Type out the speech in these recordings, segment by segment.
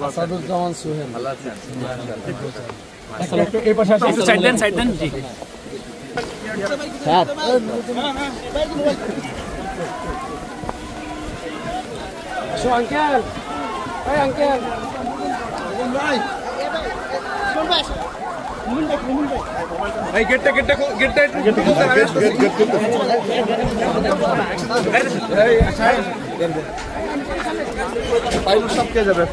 আসাদুজ্জামান সোহেল। ভালো আছেন? এই পাশে আসেন, একটু সাইড দেন জি। স্যার আসো আঙ্কেল, এই আঙ্কেল ভাই, এই গেটটা একটু পাইল সব কে যাবে?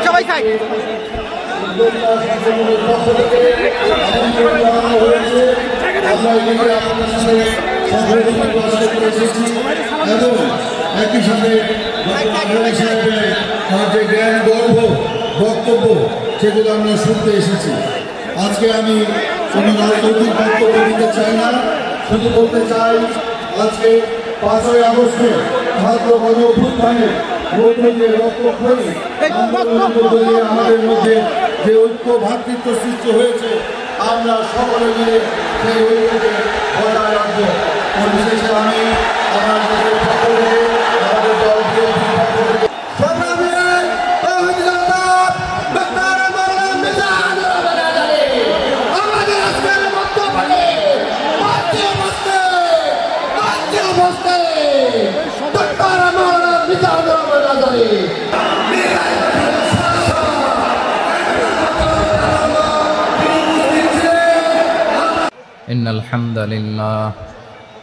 সবাই খাই। একই সাথে যে জ্ঞান গর্ব বক্তব্য সেগুলো আমরা শুনতে এসেছি। আজকে আমি কোনো রাজনৈতিক বক্তব্য দিতে চাই না, শুধু বলতে চাই আজকে 5ই আগস্টে ছাত্র গণ অভ্যুত্থানের মধ্যে যে রক্তক্ষয়ী আমাদের মধ্যে যে ঐক্য ভ্রাতৃত্ব সৃষ্টি হয়েছে, আমরা সকলে মিলে সেই ঐক্যকে বজায় রাখবো। পরিশেষে আমি আমার দেশের পক্ষ থেকে আমাদের দলকে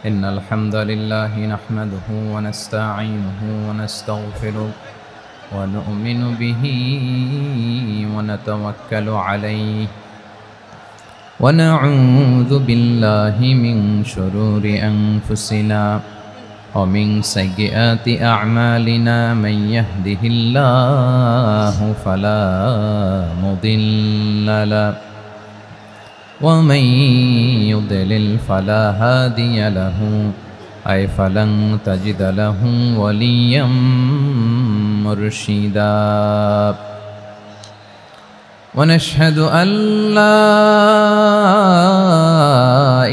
إن الحمد لله نحمده ونستعينه ونستغفره ونؤمن به ونتوكل عليه ونعوذ بالله من شرور أنفسنا ومن سيئات أعمالنا من يهده الله فلا مضل له ومن يضلل فلا هادي له أي فلن تجد له وليا مرشدا ونشهد أن لا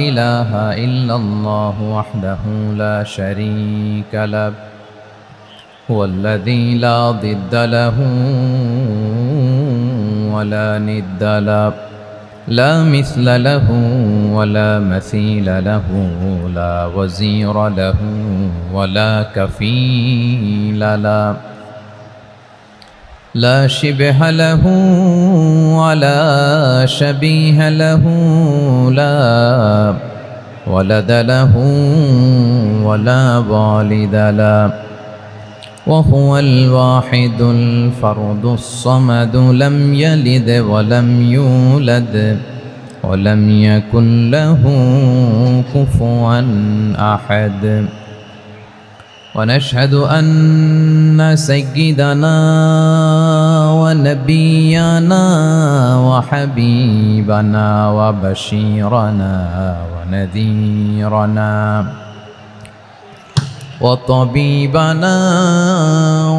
إله إلا الله وحده لا شريك له هو الذي لا ضد له ولا ند له لا مثل له ولا مثيل له لا وزير له ولا كفيل له لا شبه له ولا شبيه له لا ولد له ولا والد له وهو الواحد الفرد الصمد لم يلد ولم يولد ولم يكن له كفوا أحد ونشهد أن سيدنا ونبينا وحبيبنا وبشيرنا ونذيرنا وطبيبنا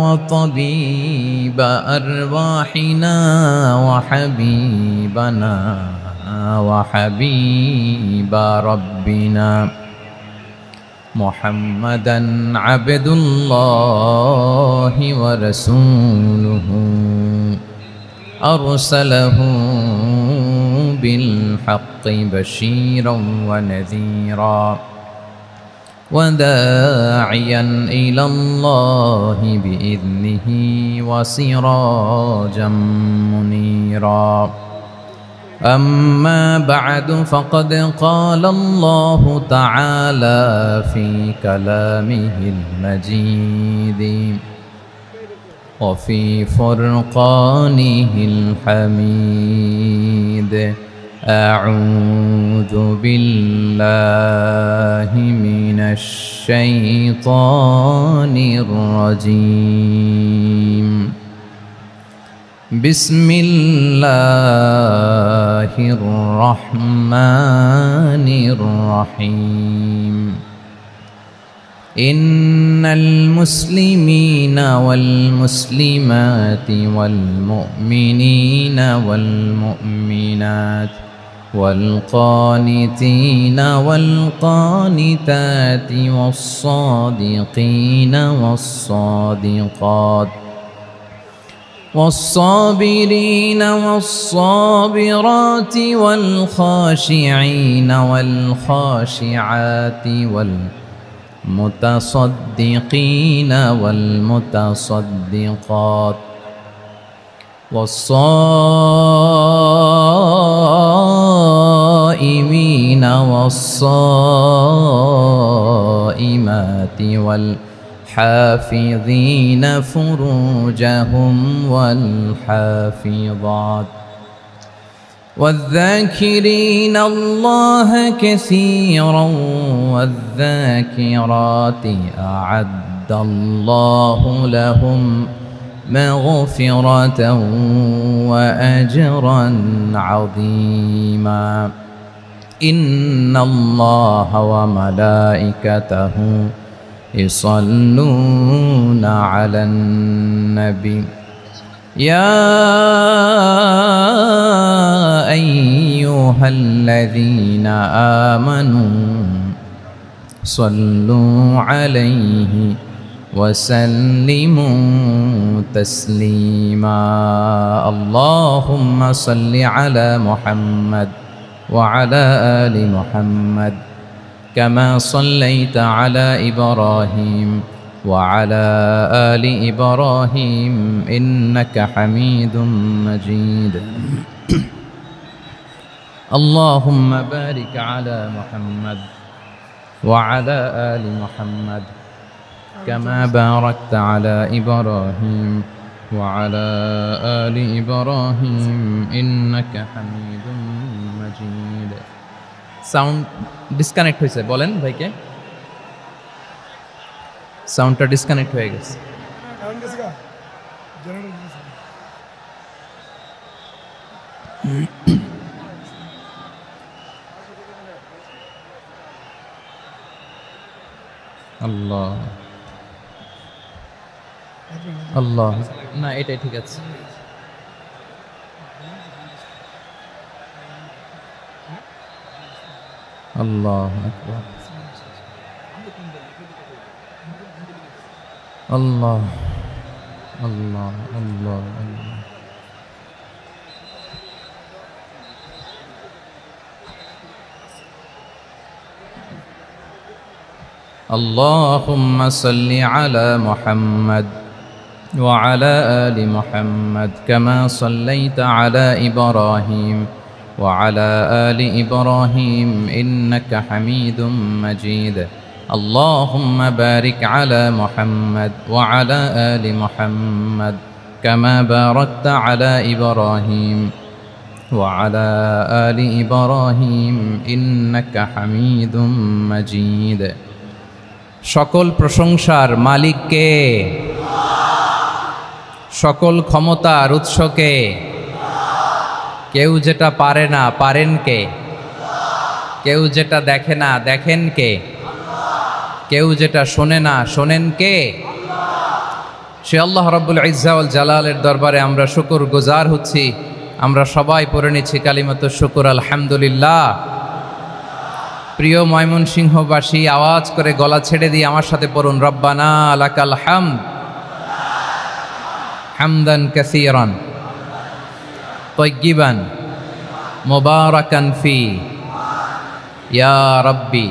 وطبيب أرواحنا وحبيبنا وحبيب ربنا محمدا عبد الله ورسوله أرسله بالحق بشيرا ونذيرا وداعيا إلى الله بإذنه وسراجا منيرا أما بعد فقد قال الله تعالى في كلامه المجيد وفي فرقانه الحميد أعوذ بالله من الشيطان الرجيم بسم الله الرحمن الرحيم إن المسلمين والمسلمات والمؤمنين والمؤمنات والقانتين والقانتات والصادقين والصادقات والصابرين والصابرات والخاشعين والخاشعات والمتصدقين والمتصدقات والصائمين والصائمات والحافظين فروجهم والحافظات والذاكرين الله كثيرا والذاكرات أعد الله لهم مغفرة وأجرا عظيما إن الله وملائكته يصلون على النبي يا أيها الذين آمنوا صلوا عليه وسلموا تسليما اللهم صل على محمد وعلى آل محمد كما صليت على إبراهيم وعلى آل إبراهيم إنك حميد مجيد اللهم بارك على محمد وعلى آل محمد كما باركت على إبراهيم وعلى آل إبراهيم إنك حميد مجيد সাউন্ড ডিসকানেক্ট হয়েছে বলেন ভাইকে সাউন্ডটা ডিসকানেক্ট হয়ে গেছে আল্লাহ আল্লাহ না এটাই ঠিক আছে আল্লাহ আকবার আল্লাহ আল্লাহ আল্লাহ আল্লাহ اللهم صل على محمد وعلى آل محمد كما صليت على إبراهيم وعلى آل إبراهيم إنك حميد مجيد اللهم بارك على محمد وعلى آل محمد كما باركت على إبراهيم وعلى آل إبراهيم إنك حميد مجيد সকল প্রশংসার মালিক কে সকল ক্ষমতার উৎস কে কেউ যেটা পারে না পারেন কে কেউ যেটা দেখে না দেখেন কে কেউ যেটা শোনে না শোনেন কে সে আল্লাহ রাব্বুল ইজ্জা ওয়াল জালালের দরবারে আমরা শুকর গুজার হচ্ছি আমরা সবাই পড়ে নিচ্ছি কালিমাতুশ শুকর আলহামদুলিল্লাহ প্রিয় ময়মনসিংহবাসী আওয়াজ করে গলা ছেড়ে দিয়ে আমার সাথে পড়ুন রব্বানা লাকাল হামদ হামদান কাসীরান তাইয়্যিবান মুবারাকান ফি ইয়া রাব্বি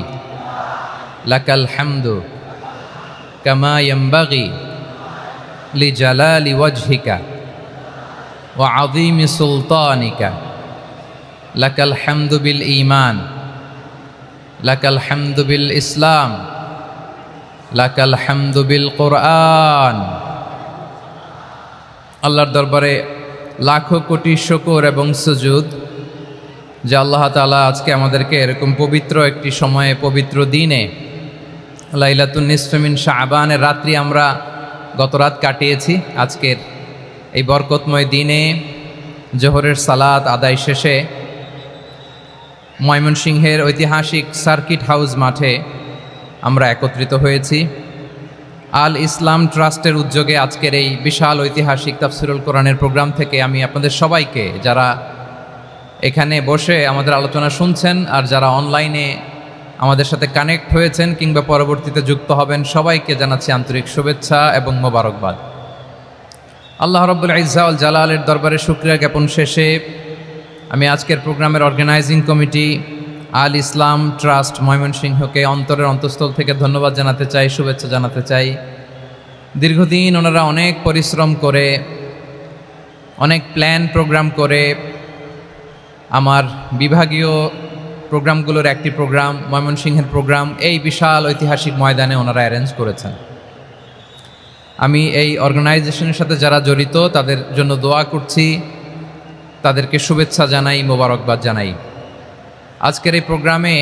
লাকাল হামদু কামা ইয়ানবাগি লিজালালি ওয়াজহিকা ওয়া আযীমি সুলতানিকা লাকাল হামদু বিল ঈমান লাকাল হামদু বিল ইসলাম লাকাল হামদু বিল কোরআন আল্লাহর দরবারে লাখো কোটি শুকর এবং সুজুদ যে আল্লাহ তাআলা আজকে আমাদেরকে এরকম পবিত্র একটি সময়ে পবিত্র দিনে লাইলাতুন নিসফে মিন শাবানের রাত্রি আমরা গত রাত কাটিয়েছি। আজকের এই বরকতময় দিনে জোহরের সালাত আদায় শেষে ময়মনসিংহের ঐতিহাসিক সার্কিট হাউস মাঠে আমরা একত্রিত হয়েছি। আল ইসলাম ট্রাস্টের উদ্যোগে আজকের এই বিশাল ঐতিহাসিক তাফসিরুল কোরআনের প্রোগ্রাম থেকে আমি আপনাদের সবাইকে, যারা এখানে বসে আমাদের আলোচনা শুনছেন আর যারা অনলাইনে আমাদের সাথে কানেক্ট হয়েছেন কিংবা পরবর্তীতে যুক্ত হবেন, সবাইকে জানাচ্ছি আন্তরিক শুভেচ্ছা এবং মোবারকবাদ। আল্লাহ রাব্বুল ইজ্জা ওয়াল জালালের দরবারে শুকরিয়া জ্ঞাপন শেষে আমি আজকের প্রোগ্রামের অর্গানাইজিং কমিটি আল ইসলাম ট্রাস্ট ময়মনসিংহকে অন্তরের অন্তঃস্থল থেকে ধন্যবাদ জানাতে চাই, শুভেচ্ছা জানাতে চাই। দীর্ঘদিন ওনারা অনেক পরিশ্রম করে, অনেক প্ল্যান প্রোগ্রাম করে আমার বিভাগীয় প্রোগ্রামগুলোর একটি প্রোগ্রাম, ময়মনসিংহের প্রোগ্রাম, এই বিশাল ঐতিহাসিক ময়দানে ওনারা অ্যারেঞ্জ করেছেন। আমি এই অর্গানাইজেশনের সাথে যারা জড়িত তাদের জন্য দোয়া করছি, তাদেরকে শুভেচ্ছা জানাই, মোবারকবাদ জানাই। আজকের এই প্রোগ্রামে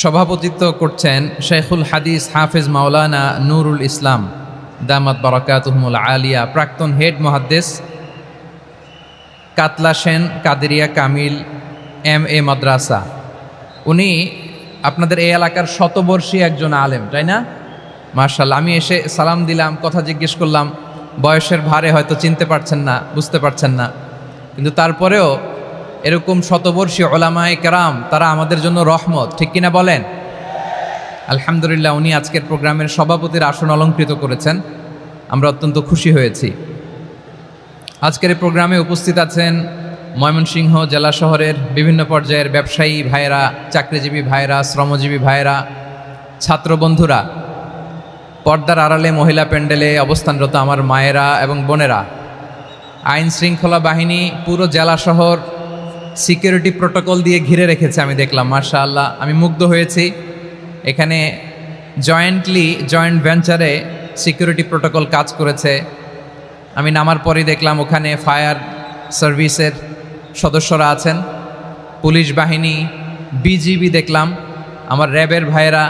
সভাপতিত্ব করছেন শেখুল হাদিস হাফেজ মাওলানা নুরুল ইসলাম দামাত বারাকাতুহুমুল আলিয়া, প্রাক্তন হেড মুহাদ্দিস কাতলা সেন কাদেরিয়া কামিল MA মাদ্রাসা। উনি আপনাদের এই এলাকার শতবর্ষী একজন আলেম, তাই না? মাশাআল্লাহ। আমি এসে সালাম দিলাম, কথা জিজ্ঞেস করলাম, বয়সের ভারে হয়তো চিনতে পারছেন না, বুঝতে পারছেন না, কিন্তু তারপরেও এরকম শতবর্ষী ওলামায়ে কেরাম তারা আমাদের জন্য রহমত, ঠিক কিনা বলেন? আলহামদুলিল্লাহ, উনি আজকের প্রোগ্রামের সভাপতির আসন অলঙ্কৃত করেছেন, আমরা অত্যন্ত খুশি হয়েছি। আজকের এই প্রোগ্রামে উপস্থিত আছেন ময়মনসিংহ জেলা শহরের বিভিন্ন পর্যায়ের ব্যবসায়ী ভাইয়েরা, চাকরিজীবী ভাইয়েরা, শ্রমজীবী ভাইয়েরা, ছাত্র বন্ধুরা, পর্দার আড়ালে মহিলা প্যান্ডেলে অবস্থানরত আমার মায়েরা এবং বোনেরা, আইন শৃঙ্খলা বাহিনী পুরো জেলা শহর সিকিউরিটি প্রোটোকল দিয়ে ঘিরে রেখেছে, আমি দেখলাম, মাশাআল্লাহ, আমি মুগ্ধ হয়েছি। এখানে জয়েন্ট ভেঞ্চারে সিকিউরিটি প্রোটোকল কাজ করেছে। আমি নামার পরই দেখলাম ওখানে ফায়ার সার্ভিসের সদস্যরা আছেন, পুলিশ বাহিনী, বিজিবি দেখলাম, আমার র্যাবের ভাইয়েরা,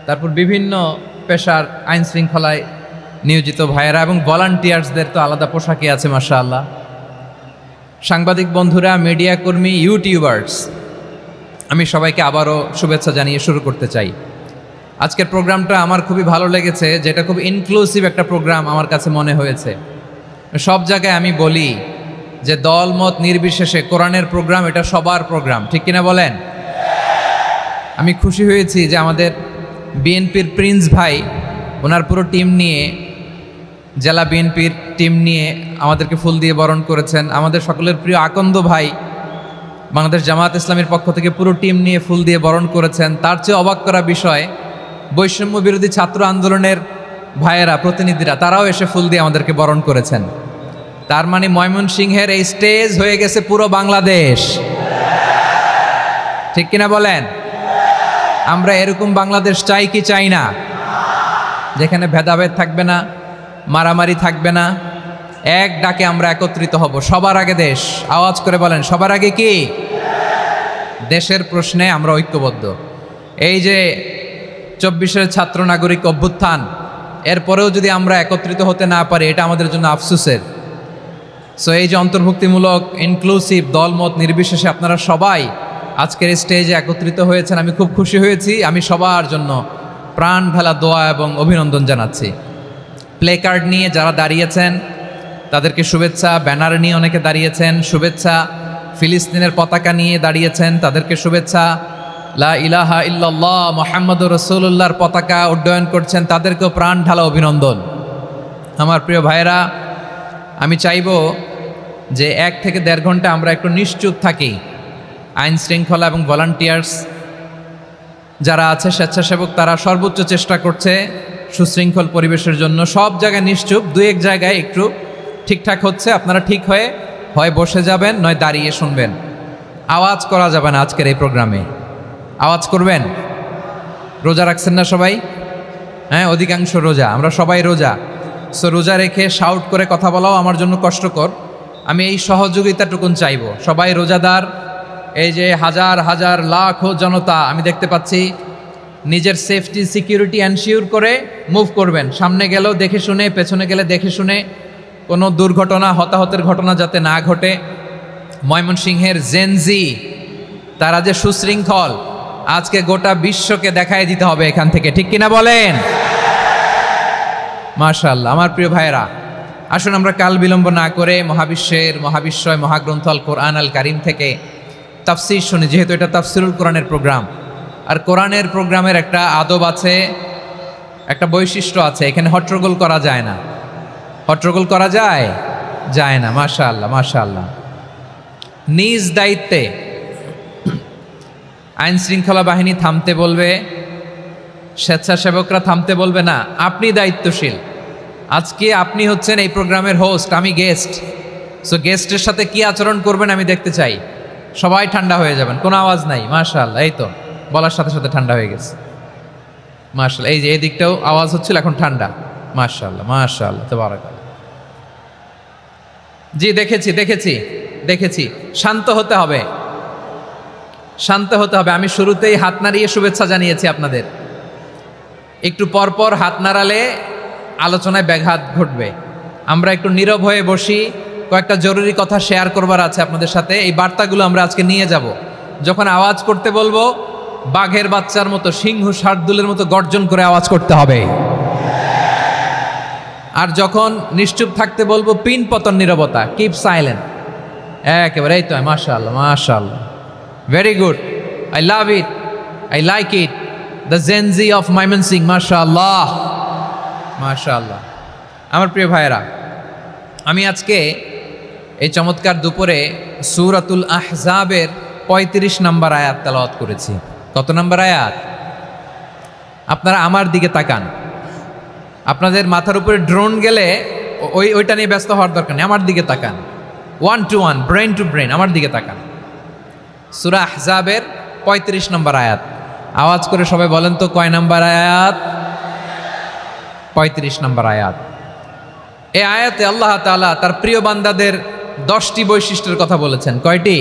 তারপর বিভিন্ন পেশার আইন শৃঙ্খলায় নিয়োজিত ভাইয়েরা এবং ভলান্টিয়ার্সদের তো আলাদা পোশাকই আছে, মাশাআল্লাহ। সাংবাদিক বন্ধুরা, মিডিয়া কর্মী, ইউটিউবার্স, আমি সবাইকে আবারও শুভেচ্ছা জানিয়ে শুরু করতে চাই। আজকের প্রোগ্রামটা আমার খুবই ভালো লেগেছে, যেটা খুব ইনক্লুসিভ একটা প্রোগ্রাম আমার কাছে মনে হয়েছে। সব জায়গায় আমি বলি যে দলমত নির্বিশেষে কোরআনের প্রোগ্রাম এটা সবার প্রোগ্রাম, ঠিক কিনা বলেন? আমি খুশি হয়েছি যে আমাদের বিএনপির প্রিন্স ভাই ওনার পুরো টিম নিয়ে, জেলা বিএনপির টিম নিয়ে আমাদেরকে ফুল দিয়ে বরণ করেছেন। আমাদের সকলের প্রিয় আকন্দ ভাই বাংলাদেশ জামাত ইসলামীর পক্ষ থেকে পুরো টিম নিয়ে ফুল দিয়ে বরণ করেছেন। তার চেয়ে অবাক করা বিষয়, বৈষম্য বিরোধী ছাত্র আন্দোলনের ভাইয়েরা, প্রতিনিধিরা, তারাও এসে ফুল দিয়ে আমাদেরকে বরণ করেছেন। তার মানে ময়মনসিংহের এই স্টেজ হয়ে গেছে পুরো বাংলাদেশ, ঠিক কিনা বলেন? আমরা এরকম বাংলাদেশ চাই কি চাই না? যেখানে ভেদাভেদ থাকবে না, মারামারি থাকবে না, এক ডাকে আমরা একত্রিত হব। সবার আগে দেশ, আওয়াজ করে বলেন, সবার আগে কি? দেশের প্রশ্নে আমরা ঐক্যবদ্ধ। এই যে 24-এর ছাত্র নাগরিক অভ্যুত্থান, এরপরেও যদি আমরা একত্রিত হতে না পারি, এটা আমাদের জন্য আফসোসের। সো এই যে অন্তর্ভুক্তিমূলক, ইনক্লুসিভ, দলমত নির্বিশেষে আপনারা সবাই আজকের এই স্টেজে একত্রিত হয়েছেন, আমি খুব খুশি হয়েছি। আমি সবার জন্য প্রাণ ঢালা দোয়া এবং অভিনন্দন জানাচ্ছি। প্লে কার্ড নিয়ে যারা দাঁড়িয়েছেন তাদেরকে শুভেচ্ছা, ব্যানার নিয়ে অনেকে দাঁড়িয়েছেন শুভেচ্ছা, ফিলিস্তিনের পতাকা নিয়ে দাঁড়িয়েছেন তাদেরকে শুভেচ্ছা, লা ইলাহা ইল্লাল্লাহ মুহাম্মাদুর রাসূলুল্লাহর পতাকা উড্ডয়ন করছেন তাদেরকেও প্রাণ ঢালা অভিনন্দন। আমার প্রিয় ভাইয়েরা, আমি চাইব যে 1 থেকে 1.5 ঘন্টা আমরা একটু নিশ্চুপ থাকি। আইন শৃঙ্খলা এবং ভলান্টিয়ার্স যারা আছে, স্বেচ্ছাসেবক, তারা সর্বোচ্চ চেষ্টা করছে সুশৃঙ্খল পরিবেশের জন্য। সব জায়গায় নিশ্চুপ, 2-1 জায়গায় একটু ঠিকঠাক হচ্ছে। আপনারা ঠিক হয়ে হয় বসে যাবেন, নয় দাঁড়িয়ে শুনবেন। আওয়াজ করা যাবে না আজকের এই প্রোগ্রামে। আওয়াজ করবেন? রোজা রাখছেন না সবাই? হ্যাঁ, অধিকাংশ রোজা, আমরা সবাই রোজা। সো রোজা রেখে শাউট করে কথা বলাও আমার জন্য কষ্টকর। আমি এই সহযোগিতাটুকুন চাইব। সবাই রোজাদার, এই যে হাজার হাজার লাখো জনতা আমি দেখতে পাচ্ছি, নিজের সেফটি সিকিউরিটি এনশিওর করে মুভ করবেন। সামনে গেলেও দেখে শুনে, পেছনে গেলে দেখে শুনে, কোনো দুর্ঘটনা হতাহতের ঘটনা যাতে না ঘটে। ময়মনসিংহের জেনজি তারা যে সুশৃঙ্খল, আজকে গোটা বিশ্বকে দেখায় দিতে হবে এখান থেকে, ঠিক কিনা বলেন? মাশাআল্লাহ। আমার প্রিয় ভাইয়েরা, আসুন আমরা কাল বিলম্ব না করে মহাবিশ্বয় মহাগ্রন্থ আল কোরআন আল কারিম থেকে তাফসির শুনি, যেহেতু এটা তাফসিরুল কোরআনের প্রোগ্রাম। আর কোরআনের প্রোগ্রামের একটা আদব আছে, একটা বৈশিষ্ট্য আছে, এখানে হট্টগোল করা যায় না। হট্টগোল করা যায় না। মাশাআল্লাহ মাশাআল্লাহ। নিজ দায়িত্বে আইন শৃঙ্খলা বাহিনী থামতে বলবে, স্বেচ্ছাসেবকরা থামতে বলবে না। আপনি দায়িত্বশীল। আজকে আপনি হচ্ছেন এই প্রোগ্রামের হোস্ট, আমি গেস্ট। সো গেস্টের সাথে কি আচরণ করবেন আমি দেখতে চাই। সবাই ঠান্ডা হয়ে যাবেন, কোনো আওয়াজ নাই। মাশাআল্লাহ, এই তো বলার সাথে সাথে ঠান্ডা হয়ে গেছে। মাশাআল্লাহ, এই যে এই দিকটাও আওয়াজ হচ্ছিল, এখন ঠান্ডা। মাশাআল্লাহ মাশাআল্লাহ, তাবারাকাল্লাহ। জি দেখেছি। শান্ত হতে হবে, শান্ত হতে হবে। আমি শুরুতেই হাত নাড়িয়ে শুভেচ্ছা জানিয়েছি আপনাদের। একটু পরপর হাত নাড়ালে আলোচনায় ব্যাঘাত ঘটবে। আমরা একটু নীরব হয়ে বসি, কয়েকটা জরুরি কথা শেয়ার করবার আছে আপনাদের সাথে। এই বার্তাগুলো আমরা আজকে নিয়ে যাব। যখন আওয়াজ করতে বলবো, বাঘের বাচ্চার মতো, সিংহ শার্দুলের মতো গর্জন করে আওয়াজ করতে হবে। আর যখন নিশ্চুপ থাকতে বলবো, পিন পতন নীরবতা, কিপ সাইলেন্ট। একেবারে এই তো। মাশাআল্লাহ মাশাআল্লাহ, very good, I love it, I like it, the Gen Z of Mymensingh. মাশাআল্লাহ মাশাআল্লাহ। আমার প্রিয় ভাইয়েরা, আমি আজকে এই চমৎকার দুপুরে সূরাতুল আহজাবের 35 নম্বর আয়াত তেলাওয়াত করেছি। কত নম্বর আয়াত? আপনারা আমার দিকে তাকান। আপনাদের মাথার উপরে ড্রোন গেলে ওইটা নিয়ে ব্যস্ত হওয়ার দরকার নেই, আমার দিকে তাকান। 1 to 1, ব্রেন টু ব্রেন, আমার দিকে তাকান। সূরা আহজাবের 35 নম্বর আয়াত। আওয়াজ করে সবাই বলেন তো, কয় নম্বর আয়াত? 35 নম্বর আয়াত। এই আয়াতে আল্লাহ তাআলা তার প্রিয় বান্দাদের 10টি বৈশিষ্ট্যের কথা বলেছেন। কয়টি?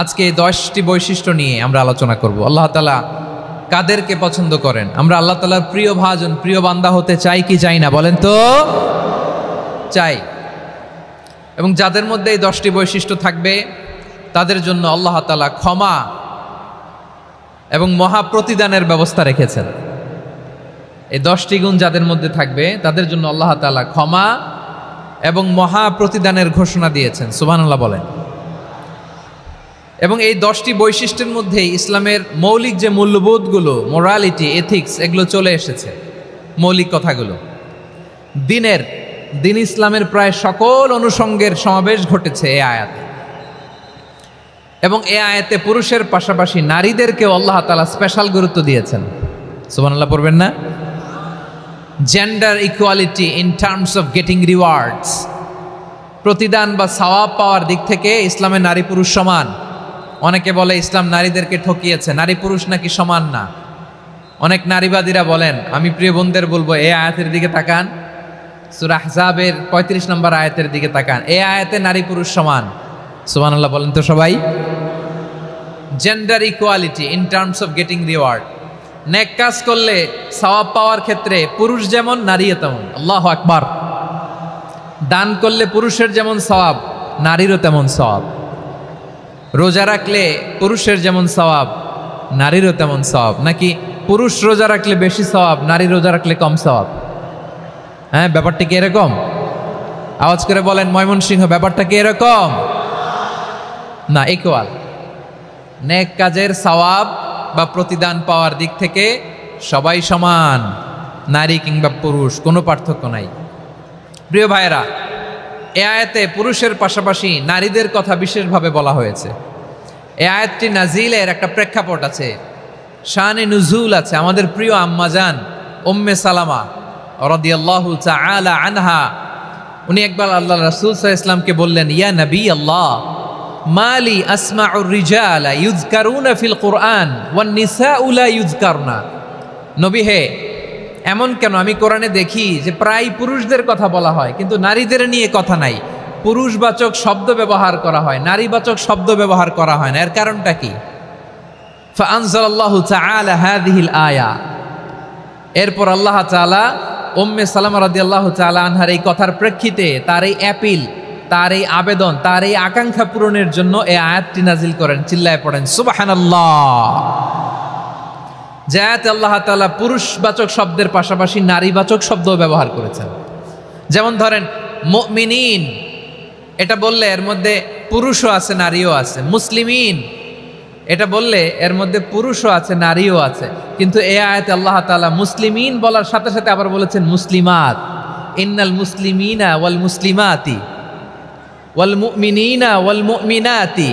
আজকে 10টি বৈশিষ্ট্য নিয়ে আমরা আলোচনা করব। আল্লাহ তাআলা কাদেরকে পছন্দ করেন? আমরা আল্লাহ তাআলার প্রিয় ভাজন, প্রিয় বান্দা হতে চাই কি চাই না? বলেন তো। চাই। এবং যাদের মধ্যে এই 10টি বৈশিষ্ট্য থাকবে তাদের জন্য আল্লাহ তাআলা ক্ষমা এবং মহা প্রতিদানের ব্যবস্থা রেখেছেন। এই 10টি গুণ যাদের মধ্যে থাকবে তাদের জন্য আল্লাহ তাআলা ক্ষমা এবং মহা প্রতিদানের ঘোষণা দিয়েছেন। সুবহানাল্লাহ বলেন। এবং এই 10টি বৈশিষ্ট্যের মধ্যে ইসলামের মৌলিক যে মূল্যবোধগুলো, মোরালিটি, এথিক্স, এগুলো চলে এসেছে। মৌলিক কথাগুলো দিন ইসলামের প্রায় সকল অনুষঙ্গের সমাবেশ ঘটেছে এই আয়াতে। এবং এই আয়াতে পুরুষের পাশাপাশি নারীদেরকেও আল্লাহ তাআলা স্পেশাল গুরুত্ব দিয়েছেন। সুবহানাল্লাহ পড়বেন না? Gender equality in terms of getting rewards, প্রতিদান বা সওয়াব পাওয়ার দিক থেকে ইসলামে নারী পুরুষ সমান। অনেকে বলে ইসলাম নারীদেরকে ঠকিয়েছে, নারী পুরুষ নাকি সমান না। অনেক নারীবাদীরা বলেন, আমি প্রিয় বোনদের বলবো, এই আয়াতের দিকে তাকান, সূরা আহজাবের 35 নম্বর আয়াতের দিকে তাকান। এই আয়াতে নারী পুরুষ সমান। সুবহানাল্লাহ বলেন তো সবাই। Gender equality in terms of getting reward, নেক কাজ করলে সওয়াব পাওয়ার ক্ষেত্রে পুরুষ যেমন নারীও তেমন। আল্লাহু আকবার। দান করলে পুরুষের যেমন সওয়াব, নারীরও তেমন সওয়াব। রোজা রাখলে পুরুষের যেমন সওয়াব, নারীরও তেমন সওয়াব। নাকি পুরুষ রোজা রাখলে বেশি সওয়াব, নারী রোজা রাখলে কম সওয়াব? হ্যাঁ, ব্যাপারটা কি এরকম? আওয়াজ করে বলেন ময়মনসিংহ, ব্যাপারটা কি এরকম? না, ইকুয়াল। নেক কাজের সওয়াব বা প্রতিদান পাওয়ার দিক থেকে সবাই সমান, নারী কিংবা পুরুষ, কোনো পার্থক্য নাই। প্রিয় ভাইয়েরা, এ আয়াতে পুরুষের পাশাপাশি নারীদের কথা বিশেষভাবে বলা হয়েছে। এ আয়াতটি নাজিলের একটা প্রেক্ষাপট আছে, শানে নুজুল আছে। আমাদের প্রিয় আম্মাজান উম্মে সালামা রাদিয়াল্লাহু তাআলা আনহা, উনি একবার আল্লাহ রাসূল সাল্লাল্লাহু আলাইহি ওয়াসাল্লামকে বললেন, ইয়া নবী আল্লাহ, মালি আসমাউর রিজালা ইউযকারুনা ফিল কুরআন ওয়ান নিসাউ লা ইউযকারনা। নবী হে, এমন কেন আমি কোরআনে দেখি যে প্রায় পুরুষদের কথা বলা হয় কিন্তু নারীদের নিয়ে কথা নাই। পুরুষবাচক শব্দ ব্যবহার করা হয়, নারীবাচক শব্দ ব্যবহার করা হয় না। এর কারণটা কি? ফাআনজালাল্লাহু তাআলা হাযিহিল আয়া, এরপর আল্লাহ তাআলা উম্মে সালামা রাদিয়াল্লাহু তাআলা আনহার এই কথার প্রেক্ষিতে তার এই অ্যাপিল, তার এই আবেদন, তার এই আকাঙ্ক্ষা পূরণের জন্য এই আয়াতটি নাজিল করেন। চিল্লায় পড়েন সুবহানাল্লাহ। যে আয়াতে আল্লাহ তাআলা পুরুষবাচক শব্দের পাশাপাশি নারীবাচক শব্দও ব্যবহার করেছেন। যেমন ধরেন মুমিনিন, এটা বললে এর মধ্যে পুরুষও আছে নারীও আছে। মুসলিমিন, এটা বললে এর মধ্যে পুরুষও আছে নারীও আছে। কিন্তু এই আয়াতে আল্লাহ তাআলা মুসলিমিন বলার সাথে সাথে আবার বলেছেন মুসলিমাত। ইন্নাল মুসলিমিনা ওয়াল মুসলিমাতি ওয়াল মুমিনিনা ওয়াল মুমিনাতি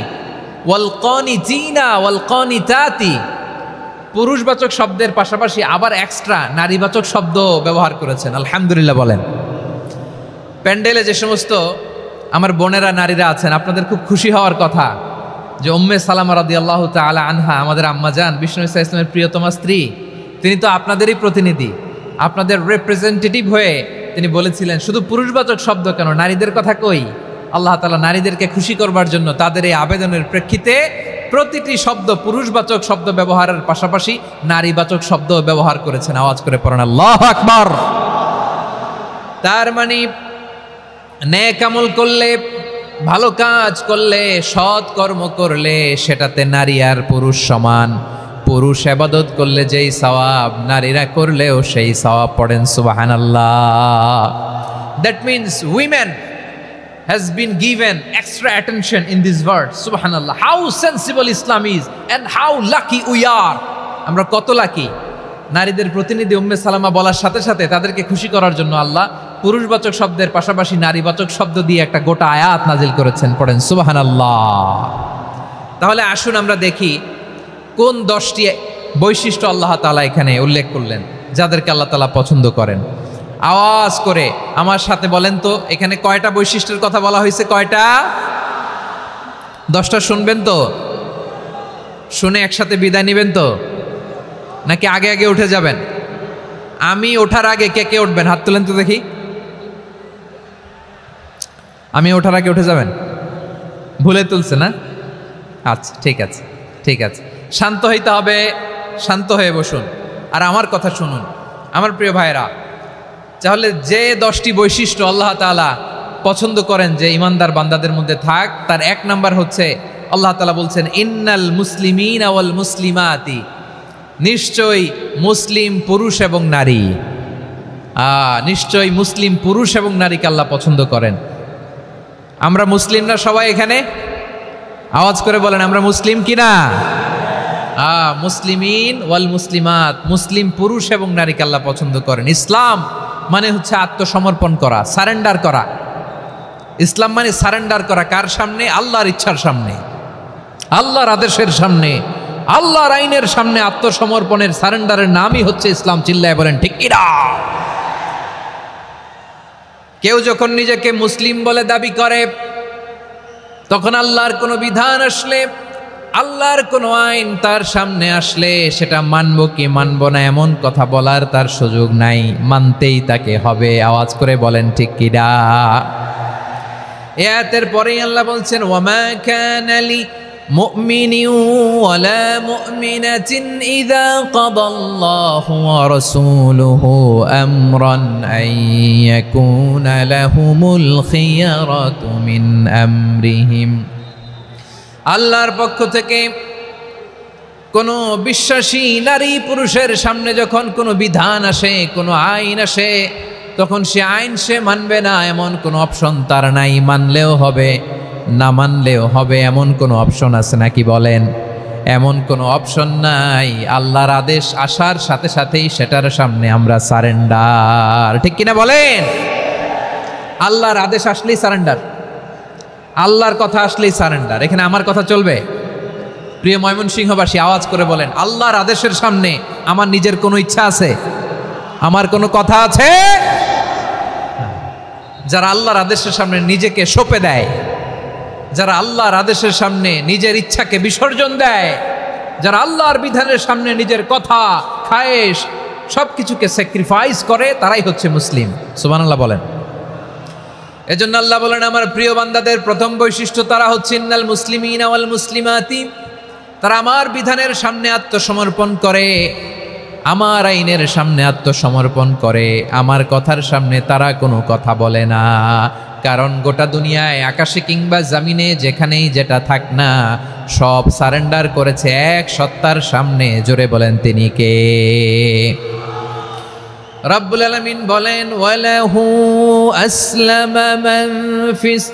ওয়াল কানিতিনা ওয়াল কানিতাতি। পুরুষবাচক শব্দের পাশাপাশি আবার এক্সট্রা নারীবাচক শব্দ ব্যবহার করেছেন। আলহামদুলিল্লাহ বলেন। প্যান্ডেলে যে সমস্ত আমার বোনেরা নারীরা আছেন, আপনাদের খুব খুশি হওয়ার কথা যে উম্মে সালামা রাদিয়াল্লাহু তাআলা আনহা, আমাদের আম্মাজান বিষ্ণু ইসা ইসলামের প্রিয়তমা স্ত্রী, তিনি তো আপনাদেরই প্রতিনিধি, আপনাদের রিপ্রেজেন্টেটিভ হয়ে তিনি বলেছিলেন শুধু পুরুষবাচক শব্দ কেন, নারীদের কথা কই। আল্লাহ তাআলা নারীদেরকে খুশি করবার জন্য তাদের এই আবেদনের প্রেক্ষিতে প্রতিটি শব্দ পুরুষবাচক শব্দ ব্যবহারের পাশাপাশি নারীবাচক শব্দ ব্যবহার করেছেন। আওয়াজ করে পড়েন আল্লাহু আকবার। তার মানে নেক আমল করলে, ভালো কাজ করলে, সৎ কর্ম করলে সেটাতে নারী আর পুরুষ সমান। পুরুষ ইবাদত করলে যেই সওয়াব, নারীরা করলেও সেই সওয়াব। পড়েন সুবহানাল্লাহ। That means women has been given extra attention in this verse. Subhanallah. How sensible Islam is and how lucky we are. আমরা কত লাকি। নারীদের প্রতিনিধি উম্মে সালামা বলার সাথে সাথে তাদেরকে খুশি করার জন্য আল্লাহ পুরুষবাচক শব্দের পাশাপাশি নারীবাচক শব্দ দিয়ে একটা গোটা আয়াত নাজিল করেছেন। পড়েন সুবহানাল্লাহ। তাহলে আসুন আমরা দেখি কোন 10টি বৈশিষ্ট্য আল্লাহ তাআলা এখানে উল্লেখ করলেন যাদেরকে আল্লাহ তাআলা পছন্দ করেন। আওয়াজ করে আমার সাথে বলেন তো, এখানে কয়টা বৈশিষ্ট্যের কথা বলা হয়েছে? কয়টা? 10টা শুনবেন তো? শুনে একসাথে বিদায় নেবেন তো, নাকি আগে আগে উঠে যাবেন? আমি ওঠার আগে কে কে উঠবেন? হাত তুলেন তো দেখি। আমি ওঠার আগে উঠে যাবেন? ভুলে তুলছে না? আচ্ছা, ঠিক আছে, ঠিক আছে। শান্ত হইতে হবে, শান্ত হয়ে বসুন আর আমার কথা শুনুন আমার প্রিয় ভাইরা। তাহলে যে 10টি বৈশিষ্ট্য আল্লাহ তাআলা পছন্দ করেন যে ইমানদার বান্দাদের মধ্যে থাক, তার 1 নাম্বার হচ্ছে আল্লাহ তাআলা বলছেন ইন্নাল মুসলিমিনা ওয়াল মুসলিমাতি, নিশ্চয়ই মুসলিম পুরুষ এবং নারী। নিশ্চয়ই মুসলিম পুরুষ এবং নারীকে আল্লাহ পছন্দ করেন। আমরা মুসলিমরা সবাই এখানে? আওয়াজ করে বলেন আমরা মুসলিম কিনা? মুসলিমিন ওয়াল মুসলিমাত, মুসলিম পুরুষ এবং নারীকে আল্লাহ পছন্দ করেন। ইসলাম মানে হচ্ছে আত্মসমর্পণ করা, সারেন্ডার করা। ইসলাম মানে সারেন্ডার করা। কার সামনে? আল্লাহর ইচ্ছার সামনে, আল্লাহর আদেশের সামনে, আল্লাহর আইনের সামনে আত্মসমর্পণের, সারেন্ডারের নামই হচ্ছে ইসলাম। চিল্লায় বলেন ঠিক কিনা? কেউ যখন নিজেকে মুসলিম বলে দাবি করে, তখন আল্লাহর কোনো বিধান আসলে, আল্লাহর কোনো আইন তার সামনে আসলে সেটা মানবো কি মানবো না এমন কথা বলার তার সুযোগ নাই, মানতেই তাকে হবে। আওয়াজ করে বলেন ঠিক কিনা? এই আয়াতের পরেই আল্লাহ বলছেন ওয়ামা কানা লি মুমিনিন ওয়ালা মুমিনাতিন ইযা কাদাল্লাহু ওয়া রাসূলুহু আমরান আন ইয়াকুনা লাহুমুল খিয়ারাতু মিন আমরিহিম। আল্লাহর পক্ষ থেকে কোনো বিশ্বাসী নারী পুরুষের সামনে যখন কোনো বিধান আসে, কোনো আইন আসে, তখন সে আইন সে মানবে না এমন কোনো অপশন তার নাই। মানলেও হবে, না মানলেও হবে এমন কোনো অপশন আছে নাকি বলেন? এমন কোনো অপশন নাই। আল্লাহর আদেশ আসার সাথে সাথেই সেটার সামনে আমরা সারেন্ডার। ঠিক কিনা বলেন? আল্লাহর আদেশ আসলেই সারেন্ডার, আল্লাহর কথা আসলেই সারেন্ডার। এখানে আমার কথা চলবে? প্রিয় ময়মনসিংহবাসী আওয়াজ করে বলেন আল্লাহর আদেশের সামনে আমার নিজের কোনো ইচ্ছা আছে? আমার কোনো কথা আছে? যারা আল্লাহর আদেশের সামনে নিজেকে সঁপে দেয়, যারা আল্লাহর আদেশের সামনে নিজের ইচ্ছাকে বিসর্জন দেয়, যারা আল্লাহর বিধানের সামনে নিজের কথা, খায়েশ সবকিছুকে স্যাক্রিফাইস করে, তারাই হচ্ছে মুসলিম। সুবহানাল্লাহ বলেন। এজন্য আল্লাহ বলেন আমার প্রিয় বান্দাদের প্রথম বৈশিষ্ট্য তারা হচ্ছে ইন্নাল মুসলিমিনা ওয়াল মুসলিমাতি, তারা আমার বিধানের সামনে আত্মসমর্পণ করে, আমার আইনের সামনে আত্মসমর্পণ করে, আমার কথার সামনে তারা কোনো কথা বলে না। কারণ গোটা দুনিয়ায় আকাশে কিংবা জমিনে যেখানেই যেটা থাক না সব সারেন্ডার করেছে এক সত্তার সামনে। জোরে বলেন তিনি কে? রব্বুল আলামিন বলেন ওয়ালাহু আসলামা মান ফিস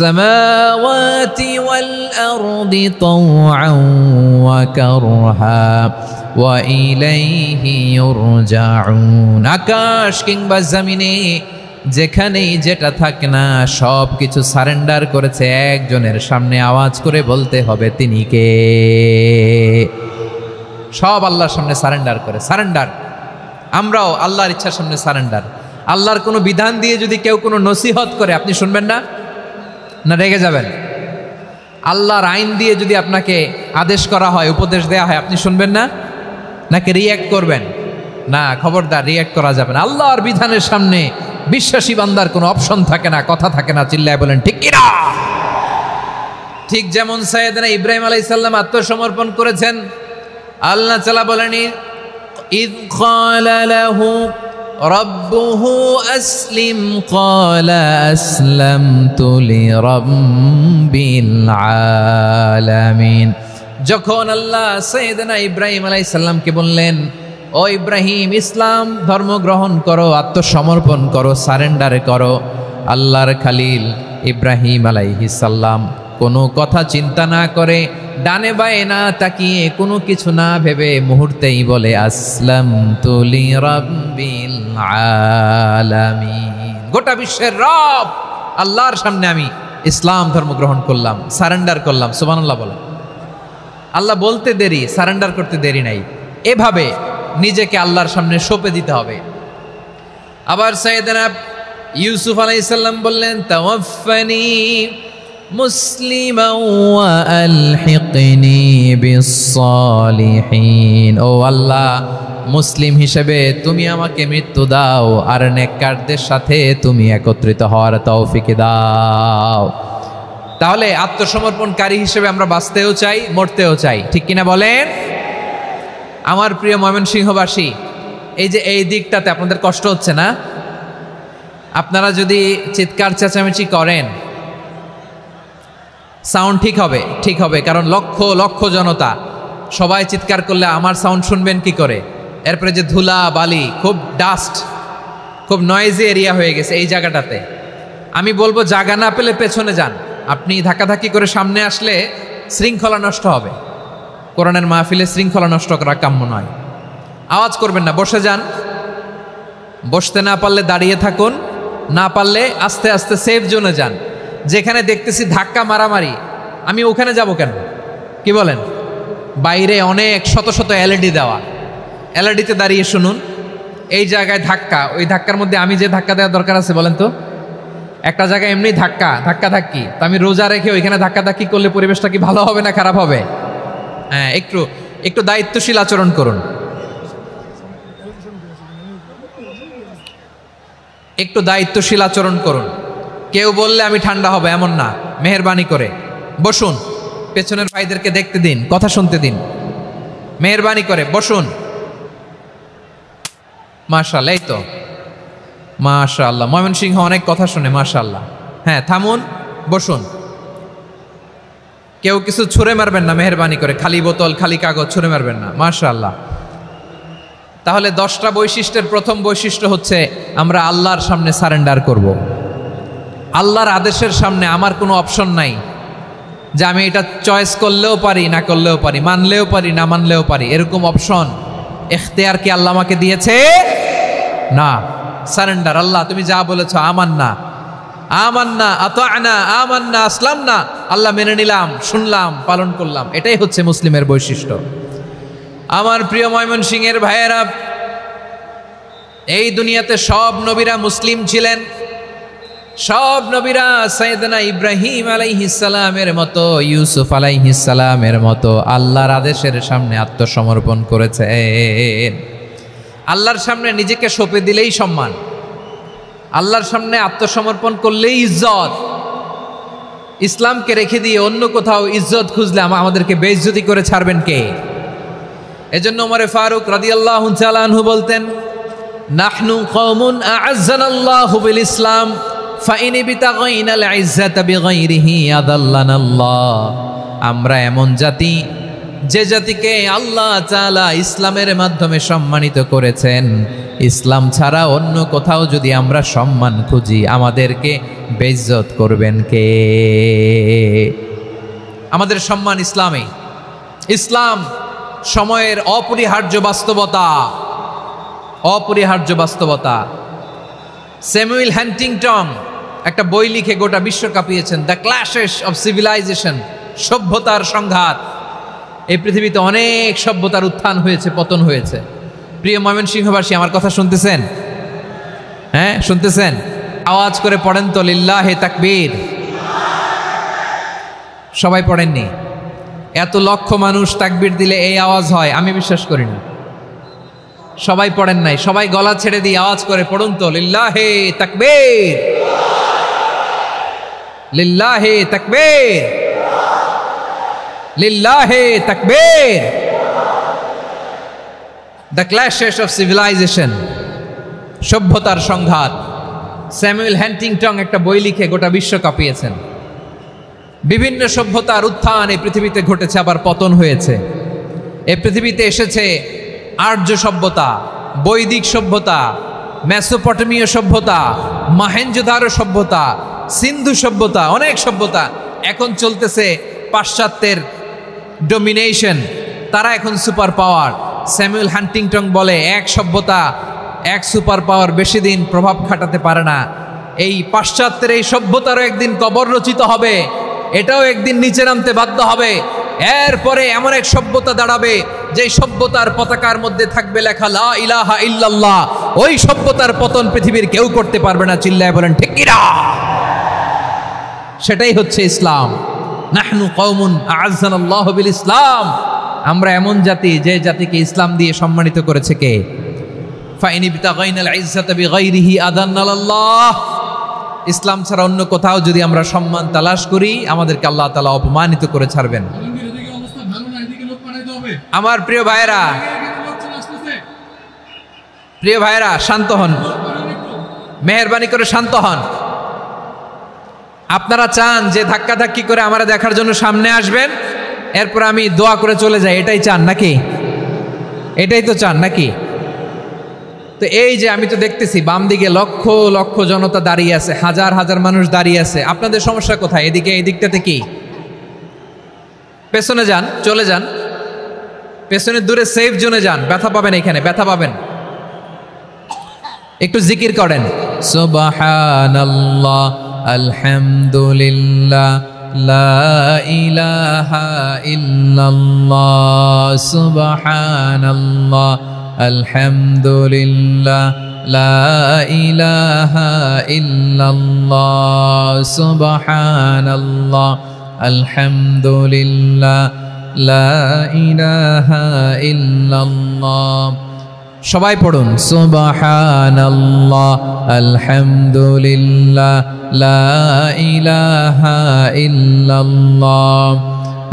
সামাওয়াতি ওয়াল আরদি তাওআন ওয়া কারহা ওয়া ইলাইহি ইউরজাউন। আকাশ কিংবা জমিনে যেখানেই যেটা থাকে না সব কিছু সারেন্ডার করেছে একজনের সামনে। আওয়াজ করে বলতে হবে তিনি কে? সব আল্লাহর সামনে সারেন্ডার করে। সারেন্ডার আমরাও আল্লাহর ইচ্ছার সামনে সারেন্ডার। আল্লাহর কোনো বিধান দিয়ে যদি কেউ কোনো নসিহত করে আপনি শুনবেন না? না রেগে যাবেন? আল্লাহর আইন দিয়ে যদি আপনাকে আদেশ করা হয়, উপদেশ দেয়া হয়, আপনি শুনবেন না? নাকি রিয়্যাক্ট করবেন? না, খবরদার, রিয়্যাক্ট করা যাবে না। আল্লাহর বিধানের সামনে বিশ্বাসী বান্দার কোনো অপশন থাকে না, কথা থাকে না। চিল্লায় বলেন ঠিক কিনা? ঠিক যেমন সাইয়েদনা ইব্রাহিম আলাইহিস সালাম আত্মসমর্পণ করেছেন। আল্লাহ তাআলা বলেন ইয ক্বালা লাহু রাব্বুহু আসলিম ক্বালা আসলামতু লিরাব্বিল আলামিন। যখন আল্লাহ সাইয়েদনা ইব্রাহিম আলাইহিস সালামকে বললেন ও ইব্রাহিম ইসলাম ধর্ম গ্রহণ করো, আত্মসমর্পণ করো, সারেন্ডার করো, আল্লাহর খালিল ইব্রাহিম আলাইহিস সালাম কোনো কথা চিন্তা না করে, ডানে বায়ে না তাকিয়ে, কোনো কিছু না ভেবে মুহূর্তেই বলে আসলামতু লিরাব্বিল আলামিন। গোটা বিশ্বের রব আল্লাহর সামনে আমি ইসলাম ধর্ম গ্রহণ করলাম, সারেন্ডার করলাম। সুবহানাল্লাহ বলেন। আল্লাহ বলতে দেরি, সারেন্ডার করতে দেরি নাই। এভাবে নিজেকে আল্লাহর সামনে সঁপে দিতে হবে। আবার সাইয়েদনা ইউসুফ আলাইহিস সালাম বললেন তাওয়াফফানি মুসলিমান ওয়া আলহিকনি বিস-সালিহিন। ও আল্লাহ, মুসলিম হিসেবে তুমি আমাকে মৃত্যু দাও আর নেককারদের সাথে তুমি একত্রিত হওয়ার তৌফিক দাও। তাহলে আত্মসমর্পণকারী হিসেবে আমরা বাঁচতেও চাই, মরতেও চাই, ঠিক কিনা বলেন? আমার প্রিয় ময়মনসিংহবাসী, এই যে এই দিকটাতে আপনাদের কষ্ট হচ্ছে না? আপনারা যদি চিৎকার চেঁচামেচি করেন সাউন্ড ঠিক হবে, ঠিক হবে, কারণ লক্ষ লক্ষ জনতা, সবাই চিৎকার করলে আমার সাউন্ড শুনবেন কি করে? এরপরে যে ধুলা বালি, খুব ডাস্ট, খুব নয়েজি এরিয়া হয়ে গেছে এই জায়গাটাতে। আমি বলবো জায়গা না পেলে পেছনে যান। আপনি ধাক্কাধাক্কি করে সামনে আসলে শৃঙ্খলা নষ্ট হবে। কোরআনের মাহফিলে শৃঙ্খলা নষ্ট করা কাম্য নয়। আওয়াজ করবেন না, বসে যান। বসতে না পারলে দাঁড়িয়ে থাকুন, না পারলে আস্তে আস্তে সেফ জোনে যান। যেখানে দেখতেছি ধাক্কা মারামারি, আমি ওখানে যাব কেন? কি বলেন? বাইরে অনেক শত শত এলইডি দেওয়া, এলইডিতে দাঁড়িয়ে শুনুন। এই জায়গায় ধাক্কা, ওই ধাক্কার মধ্যে আমি যে ধাক্কা দেওয়ার দরকার আছে বলেন তো? একটা জায়গায় এমনি ধাক্কি, তো আমি রোজা রেখে ওইখানে ধাক্কি করলে পরিবেশটা কি ভালো হবে না খারাপ হবে? হ্যাঁ, একটু দায়িত্বশীল আচরণ করুন, একটু দায়িত্বশীল আচরণ করুন। কেউ বললে আমি ঠান্ডা হবে এমন না, মেহেরবানি করে বসুন। পেছনের ভাইদেরকে দেখতে দিন, কথা শুনতে দিন, মেহেরবানি করে বসুন। মাশাআল্লাহ, এই তো মাশাআল্লাহ, ময়মনসিংহ অনেক কথা শুনে, মাশাআল্লাহ। হ্যাঁ, থামুন, বসুন। কেউ কিছু ছুঁড়ে মারবেন না, মেহেরবানি করে, খালি বোতল, খালি কাগজ ছুঁড়ে মারবেন না, মাশাআল্লাহ। তাহলে 10টা বৈশিষ্ট্যের প্রথম বৈশিষ্ট্য হচ্ছে আমরা আল্লাহর সামনে সারেন্ডার করব। আল্লাহর আদেশের সামনে আমার কোনো অপশন নাই যে আমি এটা চয়েস করলেও পারি, না করলেও পারি, মানলেও পারি, না মানলেও পারি, এরকম অপশন এখতিয়ার কি আল্লাহ আমাকে দিয়েছে? না। সারেন্ডার। আল্লাহ তুমি যা বলেছ, আমান্না আতা'না আমান্না আসলামনা, আল্লাহ মেনে নিলাম, শুনলাম, পালন করলাম। এটাই হচ্ছে মুসলিমের বৈশিষ্ট্য। আমার প্রিয় ময়মনসিংহের ভাইয়েরা, এই দুনিয়াতে সব নবীরা মুসলিম ছিলেন। সব নবীরা সাইয়েদনা ইব্রাহিম আলাইহিস সালামের মতো, ইউসুফ আলাইহিস সালামের মতো আল্লাহর আদেশের সামনে আত্মসমর্পণ করেছেন। আল্লাহর সামনে নিজেকে সঁপে দিলেই সম্মান। আল্লাহর সামনে আত্মসমর্পণ করলেই ইজ্জত। ইসলামকে রেখে দিয়ে অন্য কোথাও ইজ্জত খুঁজলে আমাদেরকে বেইজ্জতি করে ছাড়বেন কে? এজন্য ওমর ফারুক রাদিয়াল্লাহু তাআলা আনহু বলতেন, নাহনু কওমুন আ'আজ্জানাল্লাহু বিল ইসলাম ফাইন বিতাগাইনাল ইজ্জাতা বিগাইরিহি আদাল্লানাল্লাহ। আমরা এমন জাতি, যে জাতিকে আল্লাহ তাআলা ইসলামের মাধ্যমে সম্মানিত করেছেন, ইসলাম ছাড়া অন্য কোথাও যদি আমরা সম্মান খুঁজি আমাদেরকে বেইজ্জত করবেন কে? আমাদের সম্মান ইসলামে। ইসলাম সময়ের অপরিহার্য বাস্তবতা, অপরিহার্য বাস্তবতা। স্যামুয়েল হ্যান্টিংটন একটা বই লিখে গোটা বিশ্ব কাঁপিয়েছেন, দ্য ক্ল্যাশেস অফ সিভিলাইজেশন, সভ্যতার সংঘাত। এই পৃথিবীতে অনেক সভ্যতার উত্থান হয়েছে, পতন হয়েছে। প্রিয় ময়মনসিংহবাসী, আমার কথা শুনতেছেন? হ্যাঁ, শুনতেছেন? আওয়াজ করে পড়েন তো লিল্লাহে তাকবীর। সবাই পড়েননি? এত লক্ষ মানুষ তাকবীর দিলে এই আওয়াজ হয়? আমি বিশ্বাস করি না। সবাই পড়েন নাই, সবাই গলা ছেড়ে দিয়ে আওয়াজ করে পড়ুন তো লিল্লাহে তাকবীর, লিল্লাহে তাকবীর, লিল্লাহে তাকবীর। দ্য ক্ল্যাশেস অফ সিভিলাইজেশন, সভ্যতার সংঘাত। স্যামুয়েল হ্যান্টিংটন একটা বই লিখে গোটা বিশ্ব কাঁপিয়েছেন। বিভিন্ন সভ্যতার উত্থান এই পৃথিবীতে ঘটেছে, আবার পতন হয়েছে। এই পৃথিবীতে এসেছে আর্য সভ্যতা, বৈদিক সভ্যতা, মেসোপটেমীয় সভ্যতা, মহেঞ্জোদারো সভ্যতা, সিন্ধু সভ্যতা, অনেক সভ্যতা। এখন চলতেছে পাশ্চাত্যের ডমিনেশন, তারা এখন সুপার পাওয়ার। স্যামুয়েল হ্যান্টিংটন বলে, এক সভ্যতা, এক সুপার পাওয়ার বেশি দিন প্রভাব খাটাতে পারে না। এই পাশ্চাত্যের এই সভ্যতারও একদিন কবর রচিত হবে, এটাও একদিন নিচে নামতে বাধ্য হবে। এরপরে এমন এক সভ্যতা দাঁড়াবে যে সভ্যতার পতাকার মধ্যে থাকবে লেখা লা ইলাহা ইল্লাল্লাহ। ওই সভ্যতার পতন পৃথিবীর কেউ করতে পারবে না। চিল্লায় বলেন ঠিক কিনা? সেটাই হচ্ছে ইসলাম। নাহনু কওমুন আ'আজ্জানাল্লাহু বিল ইসলাম। আমরা এমন জাতি, যে জাতিকে ইসলাম দিয়ে সম্মানিত করেছে কে? ফাইন বিতাগাইনাল ইজ্জাতা বিগাইরিহি আদান্নাল্লাহ। ইসলাম ছাড়া অন্য কোথাও যদি আমরা সম্মান তালাশ করি আমাদেরকে আল্লাহ তাআলা অপমানিত করে ছাড়বেন। আমার প্রিয় ভাইয়েরা, প্রিয় ভাইয়েরা, শান্ত হন, মেহেরবানি করে শান্ত হন। আপনারা চান যে ধাক্কাধাক্কি করে আমরা দেখার জন্য সামনে আসবেন, এরপর আমি দোয়া করে চলে যাই, এটাই চান নাকি? এটাই তো চান নাকি? তো এই যে আমি তো দেখতেছি বাম দিকে লক্ষ লক্ষ জনতা দাঁড়িয়ে আছে, হাজার হাজার মানুষ দাঁড়িয়ে আছে। আপনাদের সমস্যা কোথায়? এদিকে, এই দিকটাতে কি? পেছনে যান, চলে যান, পেছনে দূরে সেফ জোনে যান। ব্যথা পাবেন, এখানে ব্যথা পাবেন। একটু জিকির করেন, সুবহানাল্লাহ, আলহামদুলিল্লাহ, লা ইলাহা ইল্লাল্লাহ, সুবহানাল্লাহ, আলহামদুলিল্লাহ, লা ইলাহা ইল্লাল্লাহ, সুবহানাল্লাহ, আলহামদুলিল্লাহ, লা ইলাহা ইল্লাল্লাহ। সবাই পড়ুন, সুবহানাল্লাহ, আলহামদুলিল্লাহ, লা ইলাহা ইল্লাল্লাহ।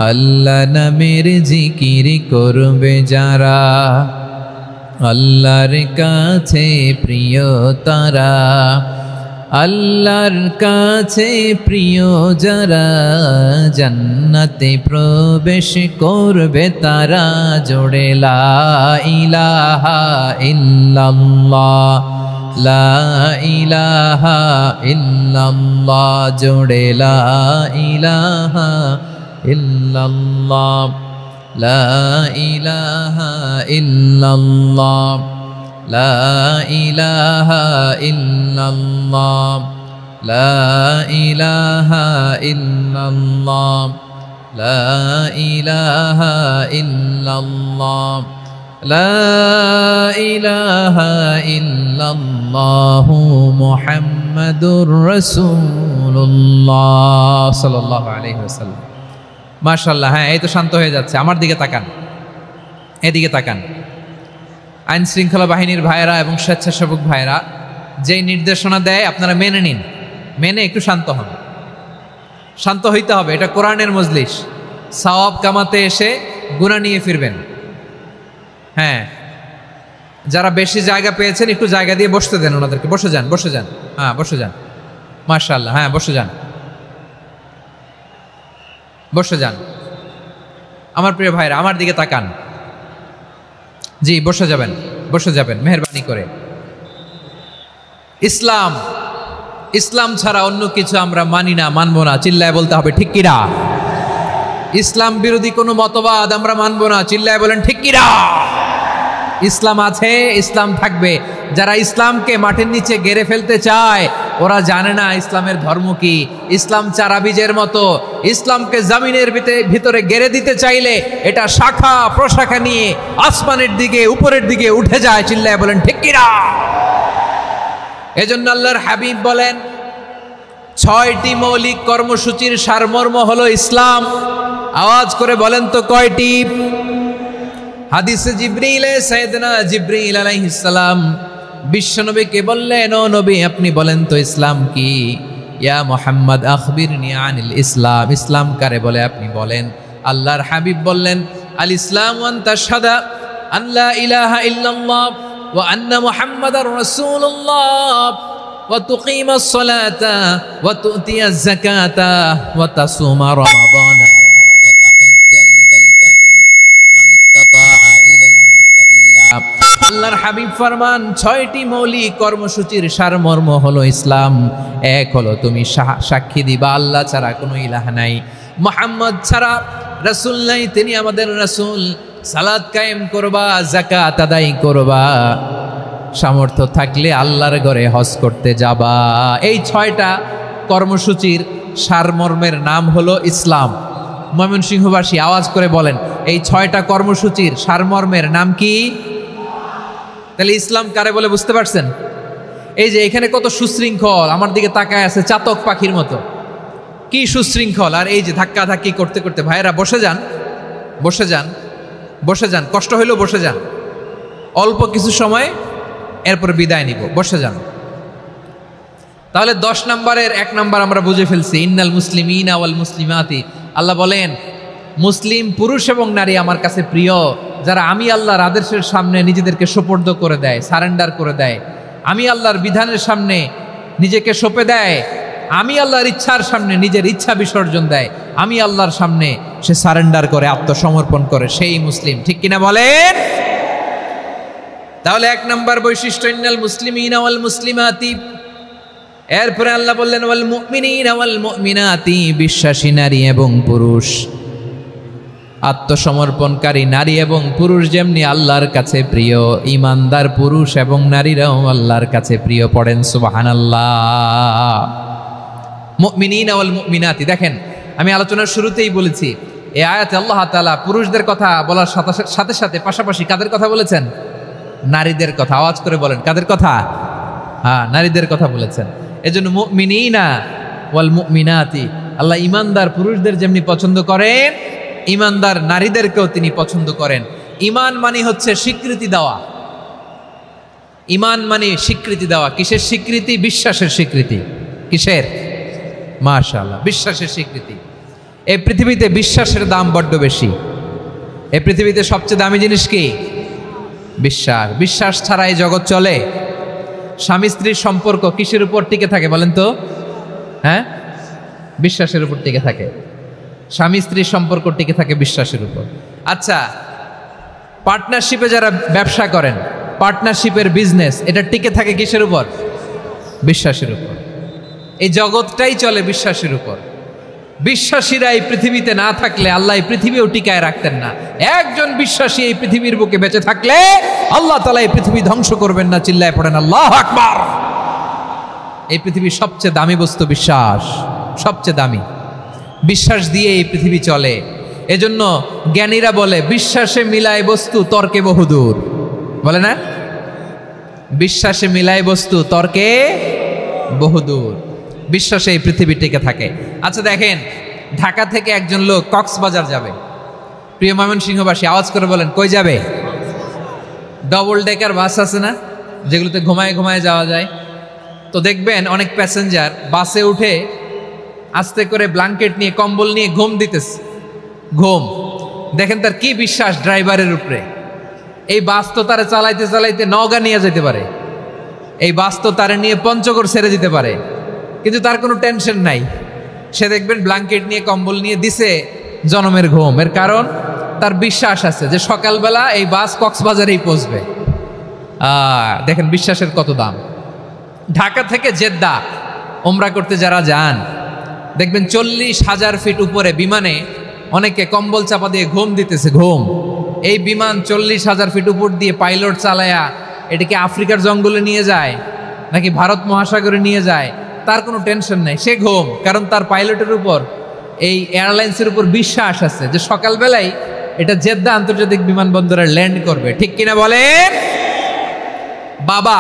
আল্লাহ নামের জিকির করবে যারা, আল্লাহর কাছে প্রিয় তারা, আল্লাহর কাছে প্রিয় যারা, জান্নাতে প্রবেশ করবে তারা। জোড়ে লা ইলাহা ইল্লাল্লাহ, লা ইলাহা ইল্লাল্লাহ, জোড়ে লা ইলাহা ইল্লাল্লাহ, লা ইলাহা ইল্লাল্লাহ, লা ইলাহা ইল্লাল্লাহ, লা ইলাহা ইল্লাল্লাহ, লা ইলাহা ইল্লাল্লাহ, লা ইলাহা ইল্লাল্লাহু মুহাম্মাদুর রাসূলুল্লাহ সাল্লাল্লাহু আলাইহি ওয়াসাল্লাম। মাশাআল্লাহ। হ্যাঁ, এই তো শান্ত হয়ে যাচ্ছে। আমার দিকে তাকান, এদিকে তাকান। আইন শৃঙ্খলা বাহিনীর ভাইয়েরা এবং স্বেচ্ছাসেবক ভাইয়েরা যেই নির্দেশনা দেয় আপনারা মেনে নিন, মেনে একটু শান্ত হন। শান্ত হইতে হবে, এটা কোরআনের মজলিস। সওয়াব কামাতে এসে গুনাহ নিয়ে ফিরবেন। হ্যাঁ, যারা বেশি জায়গা পেয়েছেন একটু জায়গা দিয়ে বসতে দেন ওনাদেরকে। বসে যান, বসে যান। হ্যাঁ, বসে যান। মাশাআল্লাহ, হ্যাঁ বসে যান, বসে যান। আমার প্রিয় ভাইরা, আমার দিকে তাকান। জি, বসে যাবেন, বসে যাবেন মেহেরবানি করে। ইসলাম, ইসলাম ছাড়া অন্য কিছু আমরা মানি না, মানবো না। চিল্লায় বলতে হবে ঠিক কিনা? ইসলাম বিরোধী কোনো মতবাদ আমরা মানবো না। চিল্লায় বলেন ঠিক কিনা? ইসলাম আছে, ইসলাম থাকবে। যারা ইসলামকে মাটির নিচে গেড়ে ফেলতে চায় ওরা জানে না ইসলামের ধর্ম কি। ইসলাম চারা বীজের মতো, ইসলামকে জমিনের ভিতরে গেড়ে দিতে চাইলে এটা শাখা প্রশাখা নিয়ে আসমানের দিকে, উপরের দিকে উঠে যায়। চিল্লায় বলেন ঠিক কিনা? এজন্য আল্লাহর হাবিব বলেন 6টি মৌলিক কর্মসূচির সারমর্ম হলো ইসলাম। আওয়াজ করে বলেন তো কয়টি? হাদিসে জিবরিলে সাইয়েদনা জিবরিল আলাইহিস সালাম বিশ্বনবীকে বললেন, ও নবী আপনি বলেন তো ইসলাম কি? ইয়া মুহাম্মদ আখবিরনি আনিল ইসলাম। ইসলাম কারে বলে আপনি বলেন। আল্লাহর হাবিব বললেন, আল ইসলাম আন তাশহাদা আন লা ইলাহা ইল্লাল্লাহ ওয়া আন্না মুহাম্মাদার রাসূলুল্লাহ ওয়া তুকিমাস সালাতা ওয়া তুতিয়াজ যাকাতা ওয়া তাসুমা রমাদানা ওয়া তাহুজ্জাল বাইতা মান ইসতাতাআ ইলাইহি সাবিলা। আল্লাহর হাবিব ফরমান 6টি মৌলিক কর্মসূচির সারমর্ম হলো ইসলাম। এক হলো তুমি সাক্ষী দিবা আল্লাহ ছাড়া কোনো ইলাহ নাই, মুহাম্মদ ছাড়া রাসূল নাই, তিনি আমাদের রাসূল। সালাত কায়েম করবা, যাকাত আদায় করবা, সামর্থ্য থাকলে আল্লাহর ঘরে হজ করতে যাবা। এই 6টা কর্মসূচির সারমর্মের নাম হলো ইসলাম। ময়মনসিংহবাসী আওয়াজ করে বলেন, এই 6টা কর্মসূচির সারমর্মের নাম কি? তাহলে ইসলাম কারে বলে বুঝতে পারছেন? এই যে এখানে কত সুশৃঙ্খল, আমার দিকে তাকায় আছে চাতক পাখির মতো, কি সুশৃঙ্খল। আর এই যে ধাক্কা ধাক্কি করতে করতে, ভাইয়েরা বসে যান, বসে যান, বসে যান, কষ্ট হইলেও বসে যান। অল্প কিছু সময়, এরপর বিদায় নিব, বসে যান। তাহলে 10 নম্বরের 1 নম্বর আমরা বুঝে ফেলছি, ইন্নাল মুসলিমিনা ওয়াল মুসলিমাতি। আল্লাহ বলেন মুসলিম পুরুষ এবং নারী আমার কাছে প্রিয়, যারা আমি আল্লাহর আদেশের সামনে নিজেদেরকে সোপর্দ করে দেয়, সারেন্ডার করে দেয়, আমি আল্লাহর বিধানের সামনে নিজেকে সঁপে দেয়, আমি আল্লাহর ইচ্ছার সামনে নিজের ইচ্ছা বিসর্জন দেয়, আমি আল্লাহর সামনে সে সারেন্ডার করে, আত্মসমর্পণ করে, সেই মুসলিম। ঠিক কিনা বলেন? তাহলে 1 নম্বর বৈশিষ্ট্য ইন্নাল মুসলিমিনা ওয়াল মুসলিমাতি। এরপরে আল্লাহ বললেন ওয়াল মুমিনিনা ওয়াল মুমিনাতি, বিশ্বাসী নারী এবং পুরুষ, আত্মসমর্পণকারী নারী এবং পুরুষ যেমনি আল্লাহর কাছে প্রিয়, ইমানদার পুরুষ এবং নারীরাও আল্লাহর কাছে প্রিয়। পড়েন সুবহানাল্লাহ। মুমিনিনা ওয়াল মুমিনাতি। দেখেন, আমি আলোচনার শুরুতেই বলেছি এই আয়াতে আল্লাহ তাআলা পুরুষদের কথা বলার সাথে সাথে পাশাপাশি কাদের কথা বলেছেন? নারীদের কথা। আওয়াজ করে বলেন কাদের কথা? হ্যাঁ, নারীদের কথা বলেছেন। এজন্য মুমিনিনা ওয়াল মুমিনাতি, আল্লাহ ইমানদার পুরুষদের যেমনি পছন্দ করেন, ইমানদার নারীদেরকেও তিনি পছন্দ করেন। ঈমান মানে হচ্ছে স্বীকৃতি দেওয়া। ঈমান মানে স্বীকৃতি দেওয়া। কিসের স্বীকৃতি? বিশ্বাসের স্বীকৃতি। কিসের? মাশাআল্লাহ, বিশ্বাসের স্বীকৃতি। এই পৃথিবীতে বিশ্বাসের দাম বড্ড বেশি। এই পৃথিবীতে সবচেয়ে দামি জিনিস কি? বিশ্বাস। বিশ্বাস ছাড়া এই জগৎ চলে? স্বামী স্ত্রীর সম্পর্ক কিসের উপর টিকে থাকে বলেন তো? হ্যাঁ, বিশ্বাসের উপর টিকে থাকে। স্বামী স্ত্রীর সম্পর্ক টিকে থাকে বিশ্বাসের উপর। আচ্ছা, পার্টনারশিপে যারা ব্যবসা করেন, পার্টনারশিপের বিজনেস, এটা টিকে থাকে কিসের উপর? বিশ্বাসের উপর। এই জগৎটাই চলে বিশ্বাসের উপর। বিশ্বাসীরা এই পৃথিবীতে না থাকলে আল্লাহ এই পৃথিবীও টিকায় রাখতেন না। একজন বিশ্বাসী এই পৃথিবীর বুকে বেঁচে থাকলে আল্লাহ তাআলা এই পৃথিবী ধ্বংস করবেন না। চিল্লায় পড়েন আল্লাহু আকবার। এই পৃথিবীর সবচেয়ে দামি বস্তু বিশ্বাস, সবচেয়ে দামি। বিশ্বাস দিয়ে এই পৃথিবী চলে। এজন্য জ্ঞানীরা বলে বিশ্বাসে মিলায় বস্তু, তর্কে বহুদূর। বলে না? বিশ্বাসে মিলায় বস্তু, তর্কে বহুদূর। বিশ্বাসে এই পৃথিবী টিকে থাকে। আচ্ছা দেখেন, ঢাকা থেকে একজন লোক কক্সবাজার যাবে। প্রিয় ময়মনসিংহবাসী আওয়াজ করে বলেন কই যাবে? ডবল ডেকার বাস আছে না, যেগুলোতে ঘুমায় ঘুমায় যাওয়া যায়। তো দেখবেন অনেক প্যাসেঞ্জার বাসে উঠে আস্তে করে ব্ল্যাঙ্কেট নিয়ে কম্বল নিয়ে ঘুম দিতেছে, ঘুম। দেখেন তার কি বিশ্বাস ড্রাইভারের উপরে। এই বাস তো তারা চালাইতে চালাইতে নওগাঁ নিয়ে যেতে পারে, এই বাস তো তারা নিয়ে পঞ্চগড় ছেড়ে দিতে পারে, কিন্তু তার কোনো টেনশন নাই। সে দেখবেন ব্ল্যাঙ্কেট নিয়ে কম্বল নিয়ে দিছে জনমের ঘুম। এর কারণ তার বিশ্বাস আছে যে সকালবেলা এই বাস কক্সবাজারেই পৌঁছবে। দেখেন বিশ্বাসের কত দাম। ঢাকা থেকে জেদ্দা ওমরা করতে যারা যান দেখবেন 40,000 ফিট উপরে বিমানে অনেকে কম্বল চাপা দিয়ে ঘুম দিতেছে, ঘুম। এই বিমান 40,000 ফিট উপর দিয়ে পাইলট চালায়া এটাকে আফ্রিকার জঙ্গলে নিয়ে যায় নাকি ভারত মহাসাগরে নিয়ে যায়, তার কোনো টেনশন নেই, সে ঘুম। কারণ তার পাইলটের উপর, এই এয়ারলাইন্সের উপর বিশ্বাস আছে যে সকালবেলায় এটা জেদ্দা আন্তর্জাতিক বিমানবন্দরে ল্যান্ড করবে। ঠিক কিনা বলেন? বাবা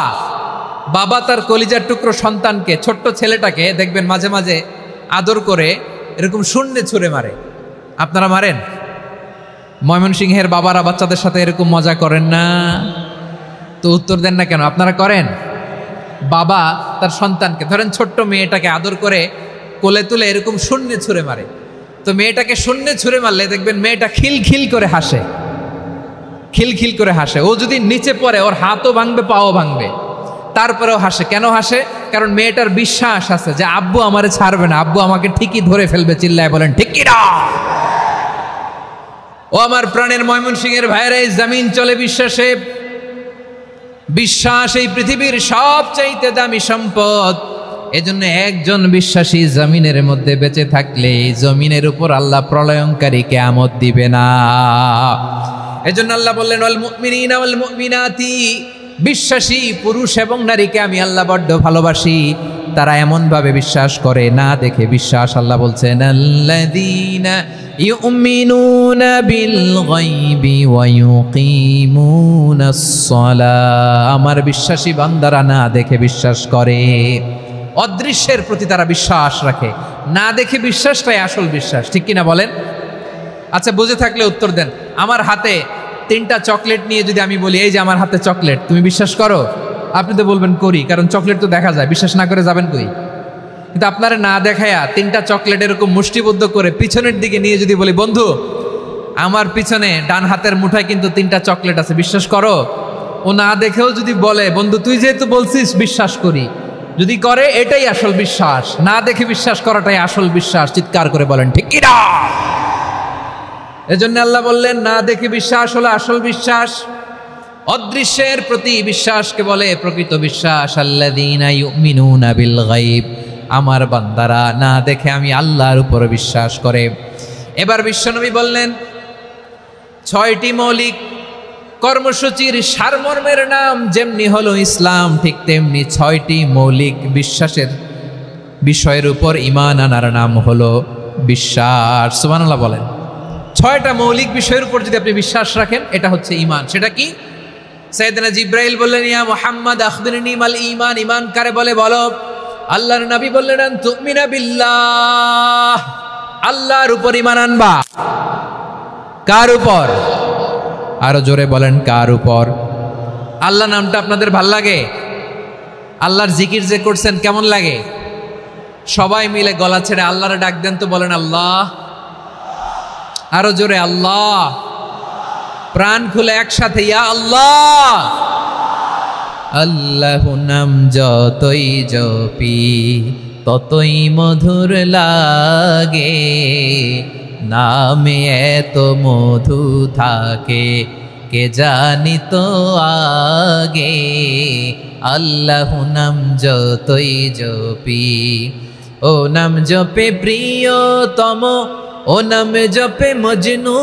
বাবা তার কলিজার টুকরো সন্তানকে, ছোট্ট ছেলেটাকে দেখবেন মাঝে মাঝে আদর করে এরকম শূন্যে ছুঁড়ে মারে। আপনারা মারেন? ময়মনসিংহের বাবারা বাচ্চাদের সাথে এরকম মজা করেন না? তো উত্তর দেন না কেন? আপনারা করেন? বাবা তার সন্তানকে, ধরেন ছোট্ট মেয়েটাকে আদর করে কোলে তুলে এরকম শূন্যে ছুঁড়ে মারে। তো মেয়েটাকে শূন্যে ছুঁড়ে মারলে দেখবেন মেয়েটা খিলখিল করে হাসে, খিলখিল করে হাসে। ও যদি নিচে পড়ে ওর হাতও ভাঙবে, পাও ভাঙবে, তারপরেও হাসে। কেন হাসে? কারণ মেয়েটার বিশ্বাস আছে যে আব্বু আমারে ছাড়বে না, আব্বু আমাকে ঠিকই ধরে ফেলবে। চিল্লায় বলেন ঠিক কি না? ও আমার প্রাণের ময়মনসিংহের ভাইরা, এই জমিন চলে বিশ্বাসে। বিশ্বাস এই পৃথিবীর সবচাইতে দামি সম্পদ। এজন্য একজন বিশ্বাসী জমিনের মধ্যে বেঁচে থাকলে জমিনের উপর আল্লাহ প্রলয়ঙ্কারী কিয়ামত দিবে না। এজন্য আল্লাহ বললেন ওয়াল মুমিনিনা ওয়াল মুমিনাতি, বিশ্বাসী পুরুষ এবং নারীকে আমি আল্লাহ বড্ড ভালোবাসি। তারা এমন ভাবে বিশ্বাস করে না দেখে বিশ্বাস। আল্লাহ বলছেন আল্লাযীনা ইউমিনুনা বিল গায়বি ওয়া ইউকিমুনাস সালাহ, আমার বিশ্বাসী বান্দারা না দেখে বিশ্বাস করে। অদৃশ্যের প্রতি তারা বিশ্বাস রাখে, না দেখে বিশ্বাসটাই আসল বিশ্বাস। ঠিক কিনা বলেন? আচ্ছা, বুঝে থাকলে উত্তর দেন। আমার হাতে 3টা চকলেট নিয়ে যদি আমি বলি এই যে আমার হাতে চকলেট, তুমি বিশ্বাস করো? আপনি তো বলবেন করি, কারণ চকলেট তো দেখা যায়। বিশ্বাস না করে যাবেন কই? কিন্তু আপনারা না দেখায়া 3টা চকলেট এরকম মুষ্টিবদ্ধ করে পিছনের দিকে নিয়ে যদি বলি বন্ধু আমার পিছনে ডান হাতের মুঠায় কিন্তু 3টা চকলেট আছে, বিশ্বাস করো? ও না দেখেও যদি বলে বন্ধু তুই যেহেতু বলছিস বিশ্বাস করি, যদি করে এটাই আসল বিশ্বাস। না দেখে বিশ্বাস করাটাই আসল বিশ্বাস। চিৎকার করে বলেন ঠিক কি না? এজন্য আল্লাহ বললেন না দেখে বিশ্বাস হলো আসল বিশ্বাস। অদৃশ্যের প্রতি বিশ্বাসকে বলে প্রকৃত বিশ্বাস। আল্লাযীনা ইউমিনুনা বিল গায়ব, আমার বান্দারা না দেখে আমি আল্লাহর উপর বিশ্বাস করে। এবার বিশ্বনবী বললেন 6টি মৌলিক কর্মসূচির সারমর্মের নাম যেমনি হলো ইসলাম, ঠিক তেমনি 6টি মৌলিক বিশ্বাসের বিষয়ের উপর ঈমান আনার নাম হলো বিশ্বাস। সুবহানাল্লাহ বলেন। 6টা মৌলিক বিষয়ের উপর যদি আপনি বিশ্বাস রাখেন এটা হচ্ছে ঈমান। সেটা কি? সাইয়েদনা জিবরাইল বললেন ইয়া মুহাম্মদ আখবিরনি মাল ঈমান, ঈমান কারে বলে বলো। আল্লাহর নবী বললেন আন তুমিনা বিল্লাহ, আল্লাহর উপর ঈমান আনবা। কার উপর? আরো জোরে বলেন কার উপর? আল্লাহ নামটা আপনাদের ভাল লাগে? আল্লাহর জিকির যে করছেন কেমন লাগে? সবাই মিলে গলা ছেড়ে আল্লাহরে ডাক দেন তো, বলেন আল্লাহ। আরো জোরে আল্লাহ। প্রাণ খুলে একসাথে ইয়া আল্লাহ। আল্লাহ নাম যতই জপি ততই মধুর লাগে, নামে এত মধু থাকে কে জানি তো আগে। আল্লাহ নাম যতই জপি, ও নাম জপে প্রিয়তম, ও নামে জপে মজনু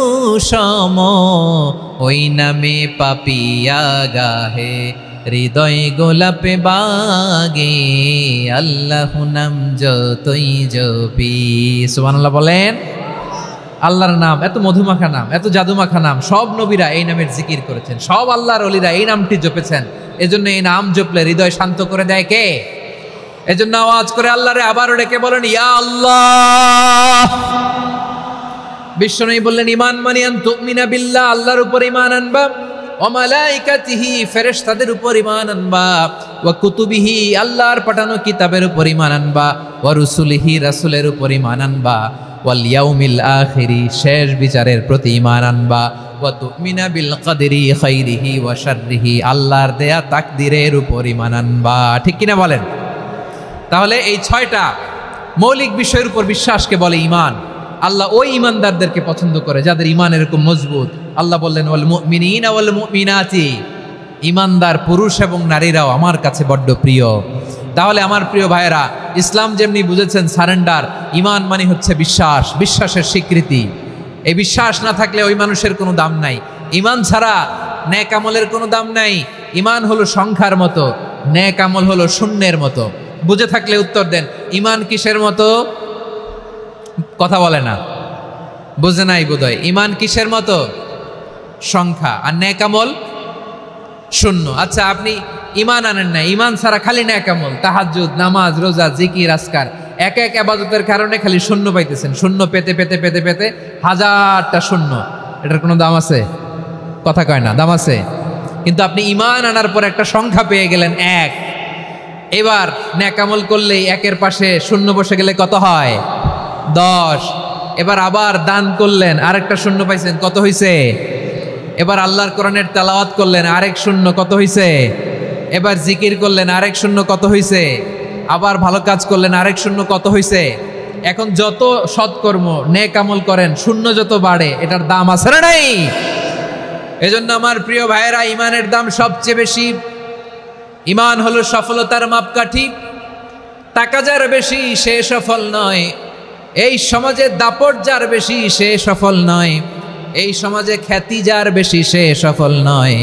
সম, ওই নামে পাপিয়া গাহে হৃদয় গোলাপে বাগে। আল্লাহ নাম যতই জপি। সুবহানাল্লাহ বলেন। আল্লাহর নাম এত মধুমাখা নাম, এত জাদুমাখা নাম। সব নবীরা এই নামের জিকির করেছেন, সব আল্লাহর ওলিরা এই নামটি জপেছেন। এজন্য এই নাম জপলে হৃদয় শান্ত করে দেয় কে? এজন্য আওয়াজ করে আল্লাহরে আবারও ডেকে বলেন ইয়া আল্লাহ। বিশ্বনবী বললেন ঈমান মানে আন তুমিনা বিল্লাহ, আল্লাহর উপর ঈমান আনবা, ওয়া মালাইকাতিহি ফেরেশতাদের উপর ঈমান আনবা, ওয়া কুতুবিহি আল্লাহর পাঠানো কিতাবের উপর ঈমান আনবা, ওয়া রুসুলিহি রাসূলের উপর ঈমান আনবা, ওয়াল ইয়াউমিল আখিরি শেষ বিচারের প্রতি ঈমান আনবা, ওয়া তুমিনা বিল কদরি খাইরিহি ওয়া শাররিহি আল্লাহর দেয়া তাকদীরের উপর ঈমান আনবা। ঠিক কিনা বলেন? তাহলে এই 6টা মৌলিক বিষয়ের উপর বিশ্বাসকে বলে ঈমান। আল্লাহ ওই ঈমানদারদেরকে পছন্দ করে যাদের ঈমান এরকম মজবুত। আল্লাহ বললেন ওয়াল মুমিনিনা ওয়াল মুমিনাতি, ঈমানদার পুরুষ এবং নারীরাও আমার কাছে বড্ড প্রিয়। তাহলে আমার প্রিয় ভাইয়েরা, ইসলাম যেমনি বুঝেছেন সারেন্ডার, ঈমান মানে হচ্ছে বিশ্বাস, বিশ্বাসের স্বীকৃতি। এই বিশ্বাস না থাকলে ওই মানুষের কোনো দাম নাই। ঈমান ছাড়া নেক আমলের কোনো দাম নাই। ঈমান হলো সংখ্যার মতো, নেক আমল হলো শূন্যের মতো। বুঝে থাকলে উত্তর দেন, ঈমান কিসের মতো? কথা বলে না, বুঝে নাই বোধহয়। ঈমান কিসের মতো? সংখ্যা। আর নেক আমল শূন্য। আচ্ছা, আপনি ঈমান আনেন না, ঈমান ছাড়া খালি নেক আমল, তাহাজ্জুদ, নামাজ, রোজা, জিকির, আজকার, এক এক ইবাদতের কারণে খালি শূন্য পাইতেছেন। শূন্য পেতে পেতে পেতে পেতে হাজারটা শূন্য। এটার কোনো দাম আছে? কথা কয় না, দাম আছে। কিন্তু আপনি ঈমান আনার পর একটা সংখ্যা পেয়ে গেলেন, 1। এবার নেক আমল করলেই একের পাশে শূন্য বসে গেলে কত হয়? 10। এবার আবার দান করলেন, আরেকটা শূন্য পাইছেন, কত হইছে? এবার আল্লাহর কোরআনের তেলাওয়াত করলেন, আরেক শূন্য, কত হইছে? এবার জিকির করলেন, আরেক শূন্য, কত হইছে? আবার ভালো কাজ করলেন, আরেক শূন্য, কত হইছে? এখন যত সৎকর্ম নেক আমল করেন, শূন্য যত বাড়ে, এটার দাম আছে না নাই? এজন্য আমার প্রিয় ভাইয়েরা, ঈমানের দাম সবচেয়ে বেশি। ঈমান হলো সফলতার মাপকাঠি। টাকা যার বেশি সে সফল নয়, এই সমাজে দাপট যার বেশি সে সফল নয়, এই সমাজে খ্যাতি যার বেশি সে সফল নয়,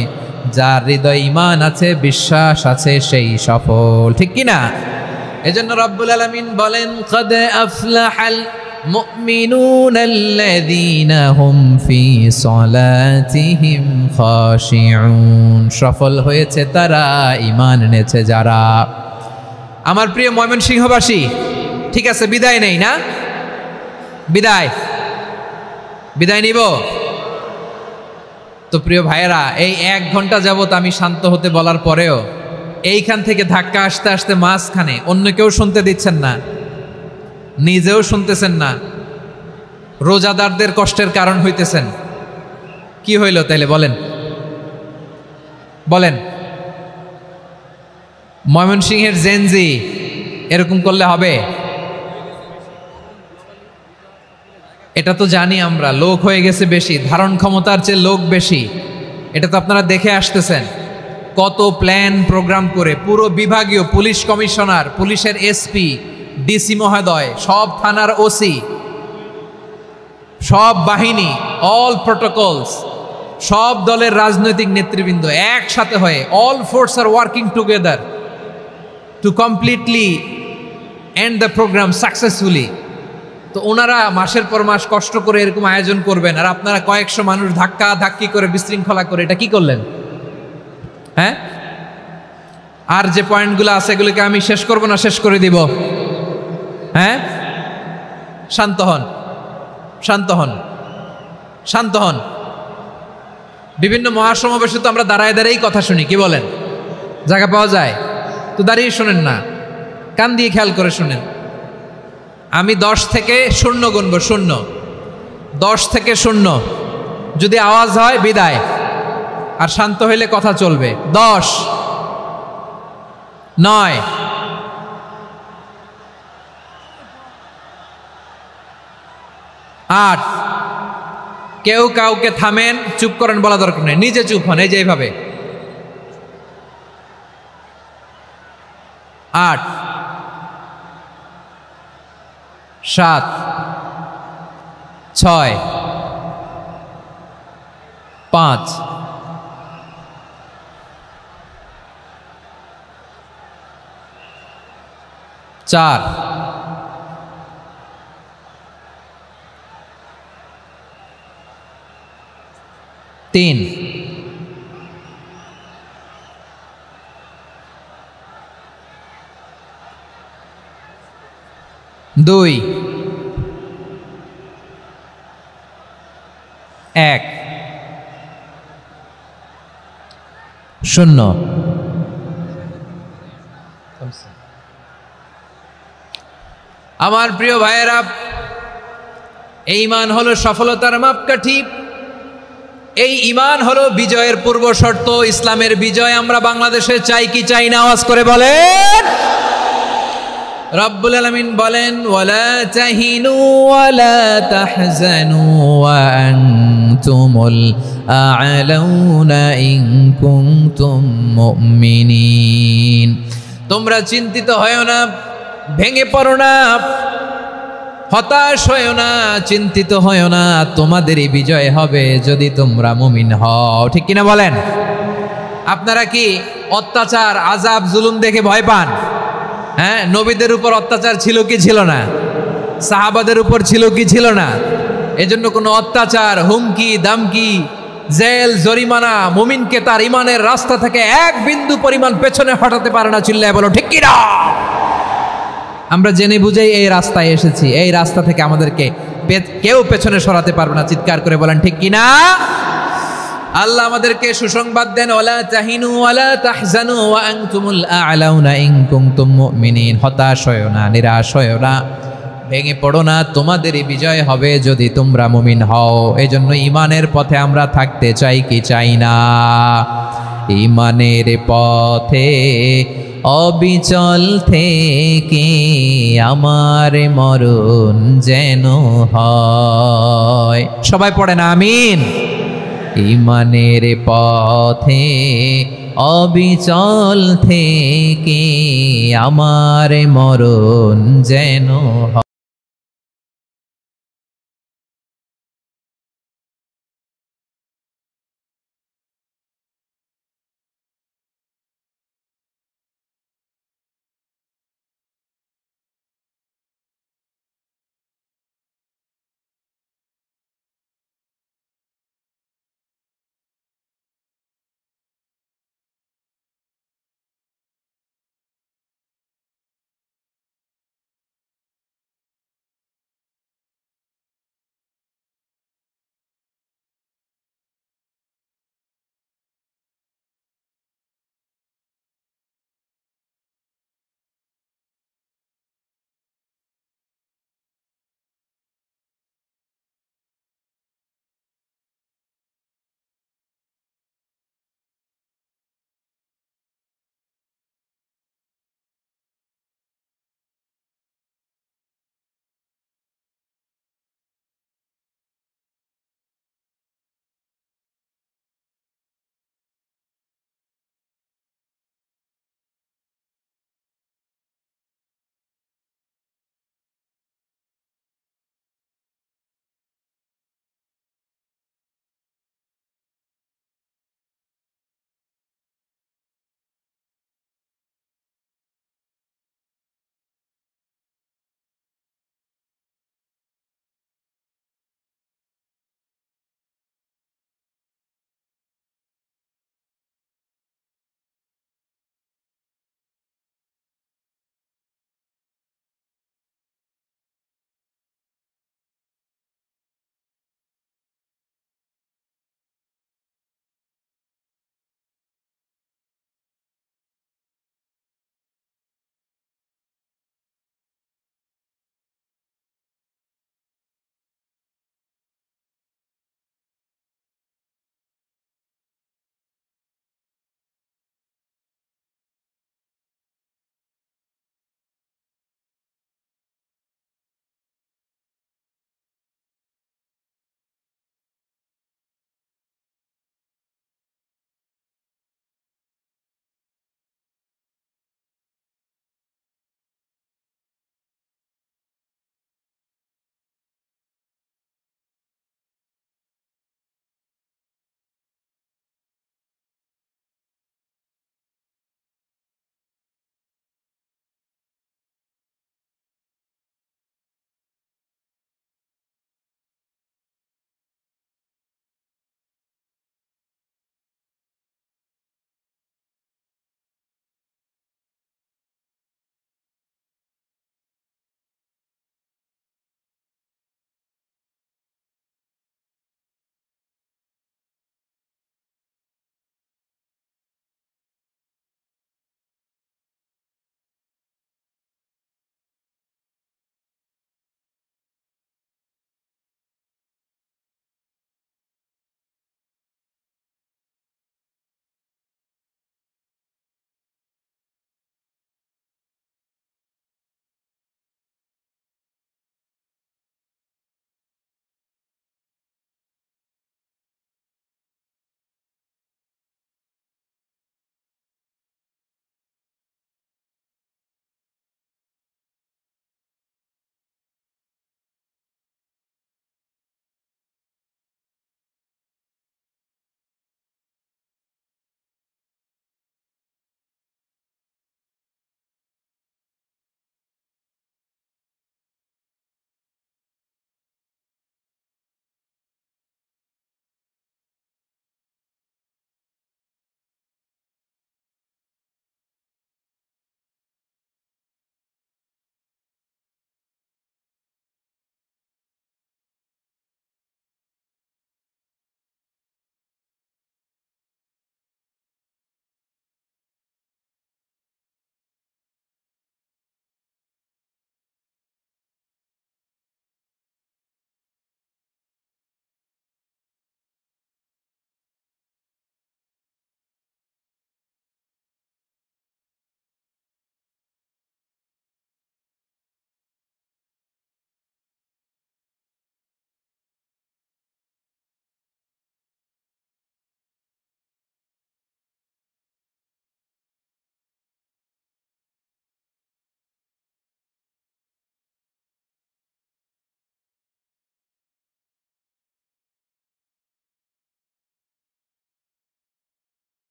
যার হৃদয় ঈমান আছে, বিশ্বাস আছে, সেই সফল। ঠিক কিনা? এজন্য রব্বুল আলামিন বলেন, কদ আফলাহাল মুমিনুনাল্লাযীনা হুম ফি সলাতিহিম খাশিউন, সফল হয়েছে তারা, ঈমান এনেছে যারা। আমার প্রিয় ময়মনসিংহবাসী, ঠিক আছে, বিদায় নেই না? বিদায় নিব তো? প্রিয় ভাইয়েরা, এই 1 ঘন্টা যাবত আমি শান্ত হতে বলার পরেও এইখান থেকে ধাক্কা আসতে আসতে মাঝখানে অন্য কেউ শুনতে দিচ্ছেন না, নিজেও শুনতেছেন না, রোজাদারদের কষ্টের কারণ হইতেছেন। কি হইল তাইলে বলেন? ময়মনসিংহের জেনজি এরকম করলে হবে? এটা তো জানি আমরা, লোক হয়ে গেছে বেশি, ধারণ ক্ষমতার চেয়ে লোক বেশি। এটা তো আপনারা দেখে আসতেছেন, কত প্ল্যান প্রোগ্রাম করে পুরো বিভাগীয় পুলিশ কমিশনার, পুলিশের এসপি, ডিসি মহোদয়, সব থানার ওসি, সব বাহিনী, অল প্রোটোকলস, সব দলের রাজনৈতিক নেতৃবৃন্দ একসাথে হয়ে, all force are working together to completely end the programme successfully. তো ওনারা মাসের পর মাস কষ্ট করে এরকম আয়োজন করবেন, আর আপনারা কয়েকশো মানুষ ধাক্কা ধাক্কি করে বিশৃঙ্খলা করে এটা কি করলেন? হ্যাঁ, আর যে পয়েন্টগুলো আছে এগুলোকে আমি শেষ করব না শেষ করে দিব? হ্যাঁ, শান্ত হন, শান্ত হন, শান্ত হন। বিভিন্ন মহাসমাবেশে তো আমরা দাঁড়ায় দাঁড়াই কথা শুনি, কি বলেন? জায়গা পাওয়া যায় তো দাঁড়িয়ে শোনেন না, কান দিয়ে খেয়াল করে শুনেন। আমি 10 থেকে 0 গুনবো, 0, 10 থেকে 0, যদি আওয়াজ হয় বিদায়, আর শান্ত হইলে কথা চলবে। 10, 9, 8, কেউ কাউকে থামেন, চুপ করেন বলা দরকার নেই, নিজে চুপ হন, এই যে এইভাবে। 8, 7, 6, 5, 4, 3, 2, 1, 0। আমার প্রিয় ভাইয়েরা, এই ঈমান হলো সফলতার মাপকাঠি, এই ঈমান হলো বিজয়ের পূর্ব শর্ত। ইসলামের বিজয় আমরা বাংলাদেশে চাই কি চাই না? আওয়াজ করে বলেন। রব্বুল আলামিন বলেন, ওয়ালা তাহিনু ওয়ালা তাহজানু ওয়া আনতুমুল আ'লাউনা ইন কুনতুম মুমিনিন। তোমরা চিন্তিত হয়ো না, ভেঙে পড়ো না, হতাশ হয়ো না, চিন্তিত হয়ো না, তোমাদেরই বিজয় হবে যদি তোমরা মুমিন হও। ঠিক কিনা বলেন? আপনারা কি অত্যাচার, আযাব, জুলুম দেখে ভয় পান? হ্যাঁ, নবীদের উপর অত্যাচার ছিল কি ছিল না? সাহাবাদের উপর ছিল কি ছিল না? এজন্য কোনো অত্যাচার, হুমকি, দামকি, জেল, জরিমানা মুমিনকে তার ইমানের রাস্তা থেকে এক বিন্দু পরিমাণ পেছনে হটাতে পারে না। চিল্লায় বলো ঠিক কিনা? আমরা জেনে বুঝেই এই রাস্তায় এসেছি, এই রাস্তা থেকে আমাদেরকে কেউ পেছনে সরাতে পারবে না। চিৎকার করে বলেন ঠিক কিনা? আল্লাহ আমাদেরকে সুসংবাদ দেন, ওয়ালা তাহিনু ওয়ালা তাহজানু ওয়া আনতুমুল আ'লাউনা ইন কুনতুম মুমিনিন। হতাশ হয়ো না, নিরাশ হয়ো না, ভেঙে পড়ো না, তোমাদেরই বিজয় হবে যদি তোমরা মুমিন হও। এজন্য ঈমানের পথে আমরা থাকতে চাই কি চাই না? ঈমানের পথে অবিচল থেকে আমার মরণ যেন হয়। সবাই পড়ে না আমিন? ঈমানের পথে অবিচল থেকে আমার মরণ যেন হয়।